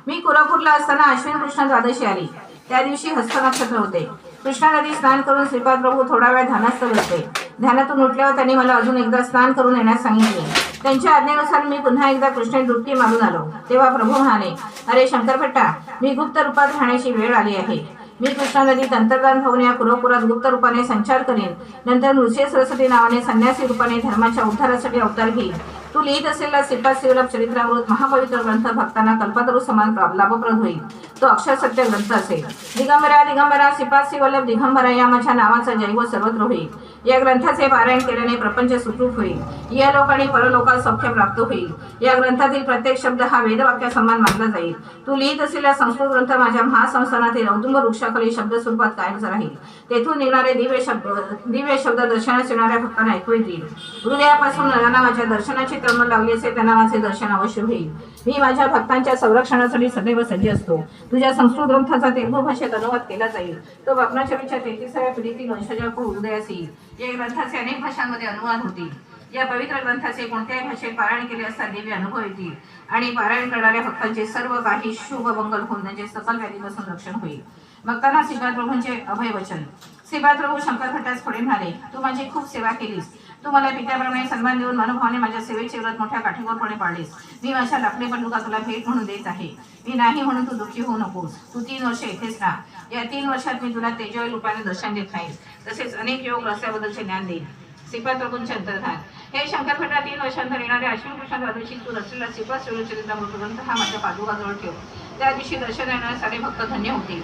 मी कोल्हापूरला असताना अश्विन कृष्ण द्वादशी आली. त्या दिवशी हस्त नक्षत्र होते. कृष्णा नदी स्नान करून श्रीपाद प्रभू थोडा वेळ ध्यानास्थ बसले. ध्यानातून उठल्यावर त्यांनी मला अजून एकदा स्नान करून येण्यास सांगितले. त्यांच्या आज्ञेनुसार मी पुन्हा एकदा कृष्णेत डुबकी मारून आलो. तेव्हा प्रभू म्हणाले, अरे शंकरभट्टा, मी गुप्त रूपात राहण्याची वेळ आली आहे. मी कृष्णा नदीत अंतर्धान होऊन या कुरपुरात गुप्त रूपाने संचार करेन. नंतर नृसिंह सरस्वती नावाने संन्यासी रूपाने धर्माच्या उद्धारासाठी अवतार घेईल. तू लिहित असलेला श्रीपाद श्रीवल्लभ चरित्रामृत महापवित्र ग्रंथ भक्तांना कल्पतरू समान लाभप्रद होईल. तो अक्षर सत्य ग्रंथ असेल. दिगंबरा दिगंबरा श्रीपाद श्रीवल्लभ दिगंबरा या माझ्या नावाचा जैव सर्वत्र होईल. या ग्रंथाचे पारायण केल्याने प्रपंच सुखरूप होईल. या लोक आणि परलोकात सौख्य प्राप्त होईल. या ग्रंथातील प्रत्येक शब्द हा वेदवाक्या समान मानला जाईल. तू लिहित असलेला संस्कृत ग्रंथ माझ्या महासंस्थानातील औदुंब वृक्षाखाली शब्द स्वरूपात कायम राहील. तेथून निघणारे दिव्य शब्द दर्शनास येणाऱ्या भक्तांना ऐकू येतील. हृदयापासून ज्यांना माझ्या दर्शनाची तळमळ लागली असेल त्यांना माझे दर्शन अवश्य होईल. मी माझ्या भक्तांच्या संरक्षणासाठी सदैव सज्ज असतो. तुझ्या संस्कृत ग्रंथाचा तेलुगू भाषेत अनुवाद केला जाईल. तो बापनाचरीच्या 33व्या पिढीतील वंशजाकडून उदयास येईल. या ग्रंथाचे अनेक भाषांमध्ये अनुवाद होतील. या पवित्र ग्रंथाचे कोणत्याही भाषेत पारायण केले असता दिव्य अनुभव येतील आणि पारायण करणाऱ्या भक्तांचे सर्व काही शुभ मंगल होऊन त्यांचे सकल व्याधीपासून रक्षण होईल. भक्तांना श्रीपाद प्रभूंचे अभय वचन. श्रीपाद प्रभू शंकर भट्टास पुढे म्हणाले, तू माझी खूप सेवा केलीस. तू मला पित्याप्रमाणे सन्मान देऊन मनोभावाने माझ्या सेवेचे व्रत मोठ्या काठीकोरपणे पाळलीस. मी माझ्या लाकडी बंदुका तुला भेट म्हणून देत आहे. मी नाही म्हणून तू दुःखी होऊ नकोस. तू 3 वर्ष येथेच राहा. या 3 वर्षात मी तुला तेजोय रूपाने दर्शन देत राहील. तसेच अनेक योग रस्त्याबद्दलचे ज्ञान देईल. श्रीपाद प्रभूंचे अंतर्धान. हे शंकर भट्टा 3 वर्षांतर येणाऱ्या अश्विन कृष्ण द्वादशी तू रचलेला श्रीपाद श्रीवल्लभ चरित्रामृत ग्रंथ हा माझ्या पादुकाजवळ ठेव. त्या दिवशी दर्शन येणारे सारे भक्त धन्य होतील.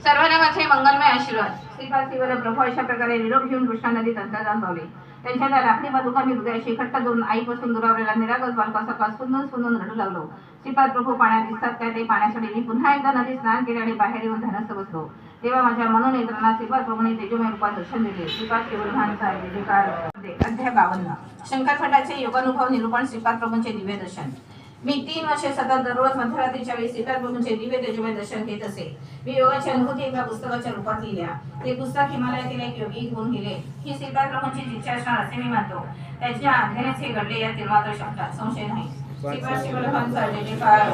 सर्वांना माझे मंगलमय आशीर्वाद. श्रीपाद श्रीवल्लभ प्रभू अशा प्रकारे निरोप घेऊन कृष्णा नदीत अंतर्धान पावले. त्यांच्या त्या राखणी पादुका मी हृदयाशी घट्ट धरून आईपासून दुरावलेला निरागस बालकासारखा सुंदर सुंदर रडू लागलो. श्रीपाद प्रभू पाण्यात दिसतात काय ते पाण्यासाठी मी पुन्हा एकदा नदीत स्नान केले आणि बाहेर येऊन ध्यानस्थ बसलो. तेव्हा माझ्या मनोनेत्रांना श्रीपाद प्रभूने तेजोमय रूपात दर्शन दिले. श्रीपाद श्रीवल्लभांचा जयकार. अध्याय 52. शंकरपटाचे योगानुभव निरूपण. श्रीपाद प्रभूंचे दिव्य दर्शन. मी 3 वर्षे सतत दररोज मध्यरात्रीच्या वेळी श्रीपाद प्रभूंचे दिव्य तेजोमय दर्शन घेत असे. मी योगाची अनुभूती एका पुस्तकाच्या रूपात लिहिल्या. ते पुस्तक हिमालयातील एक योगी घेऊन गेले. ही श्रीपाद प्रभूंची इच्छा असणार असे मी मानतो. त्याच्या आज्ञेनेच हे घडले यात मात्र संशय नाही. श्रीपाद श्रीवल्लभांचा जयकार.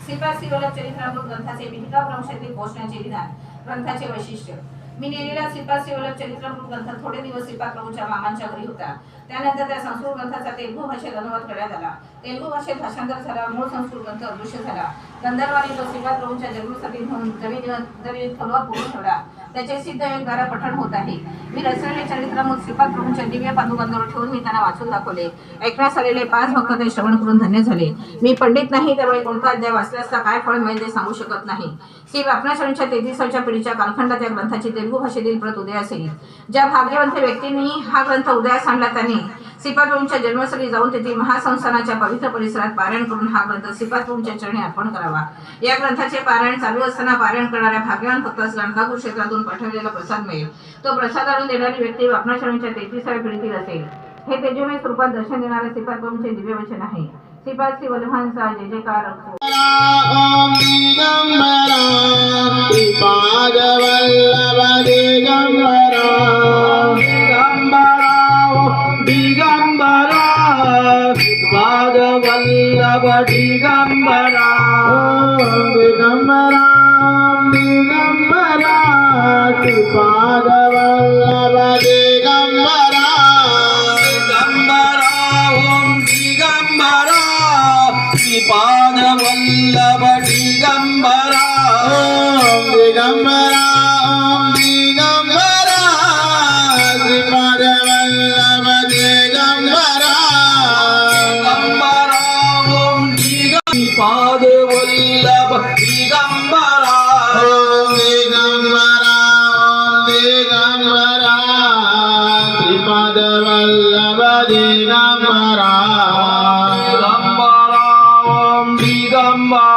श्रीपाद श्रीवल्लभ चरित्रामृत ग्रंथाचे विधिका प्रवंशातील पोहोचण्याचे विधान. ग्रंथाचे वैशिष्ट्य. मी लिहिलेला श्रीपाद श्रीवल्लभ चरित्रामृत ग्रंथ थोडे दिवस श्रीपाद प्रभूंच्या मामांच्या घरी होता. त्यानंतर त्या संस्कृत ग्रंथाचा तेलुगू भाषेत अनुवाद करण्यात आला. तेलुगू भाषेत भाषांतर झाला. मूळ संस्कृत ग्रंथ अदृश्य झाला. गंधर्वांनी तो श्रीपाद प्रभूंच्या जन्मासाठी म्हणून जमिनीत खोलवर पुरून ठेवला. त्याचे सिद्ध योगद्वारा पठण होत आहे. मी रचलेले चरित्रामृत श्रीपाद प्रभूंच्या दिव्य पादुकांवर ठेवून मी त्यांना वाचून दाखवले. ऐकण्यास आलेले 5 भक्त ते श्रवण करून धन्य झाले. मी पंडित नाही, त्यामुळे कोणता अध्याय वाचला असता काय फळ मिळेल ते सांगू शकत नाही. श्री बापनाशरणच्या 33व्या पिढीच्या कालखंडात या ग्रंथाची तेलुगू भाषेतील प्रत उदयास येईल. ज्या भाग्यवंत व्यक्तींनी हा ग्रंथ उदयास आणला त्यांनी श्रीपाद प्रभूंच्या जन्मस्थळी जाऊन तेथील महासंस्थानाच्या पवित्र परिसरात पारायण करून हा ग्रंथ श्रीपाद प्रभूंच्या चरणी अर्पण करावा. या ग्रंथाचे पारायण चालू असताना पारायण करणाऱ्या भाग्यवान भक्तास गाणगापूर क्षेत्रातून पाठवलेला प्रसाद मिळेल. तो प्रसाद आणून देणारी व्यक्ती बापनाशरणच्या 33व्या पिढीतील असेल. हे तेजोमय स्वरूपात दर्शन देणारे श्रीपाद प्रभूंचे दिव्य वचन आहे. श्रीपाद श्रीवल्लभांचा जयकार. ओम दिगंबरा श्रीपाद वल्लभ दिगंबरा दिगंबरा श्रीपाद वल्लभ दिगंबरा दिगंबरा दिगंबरा श्रीपाद वल्लभ दिगंबरा दिगंबरा ओम दिगंबरा श्रीपाद वल्लभ दिगंबरा ओम दिगंबरा ओम दिगंबरा श्रीपाद वल्लभ दिगंबरा दिगंबरा ओम श्रीपाद वल्लभ दिगंबरा ओम दिगंबरा ओम दिगंबरा श्रीपाद वल्लभ दिगंबरा दिगंबरा ओम दिगंबरा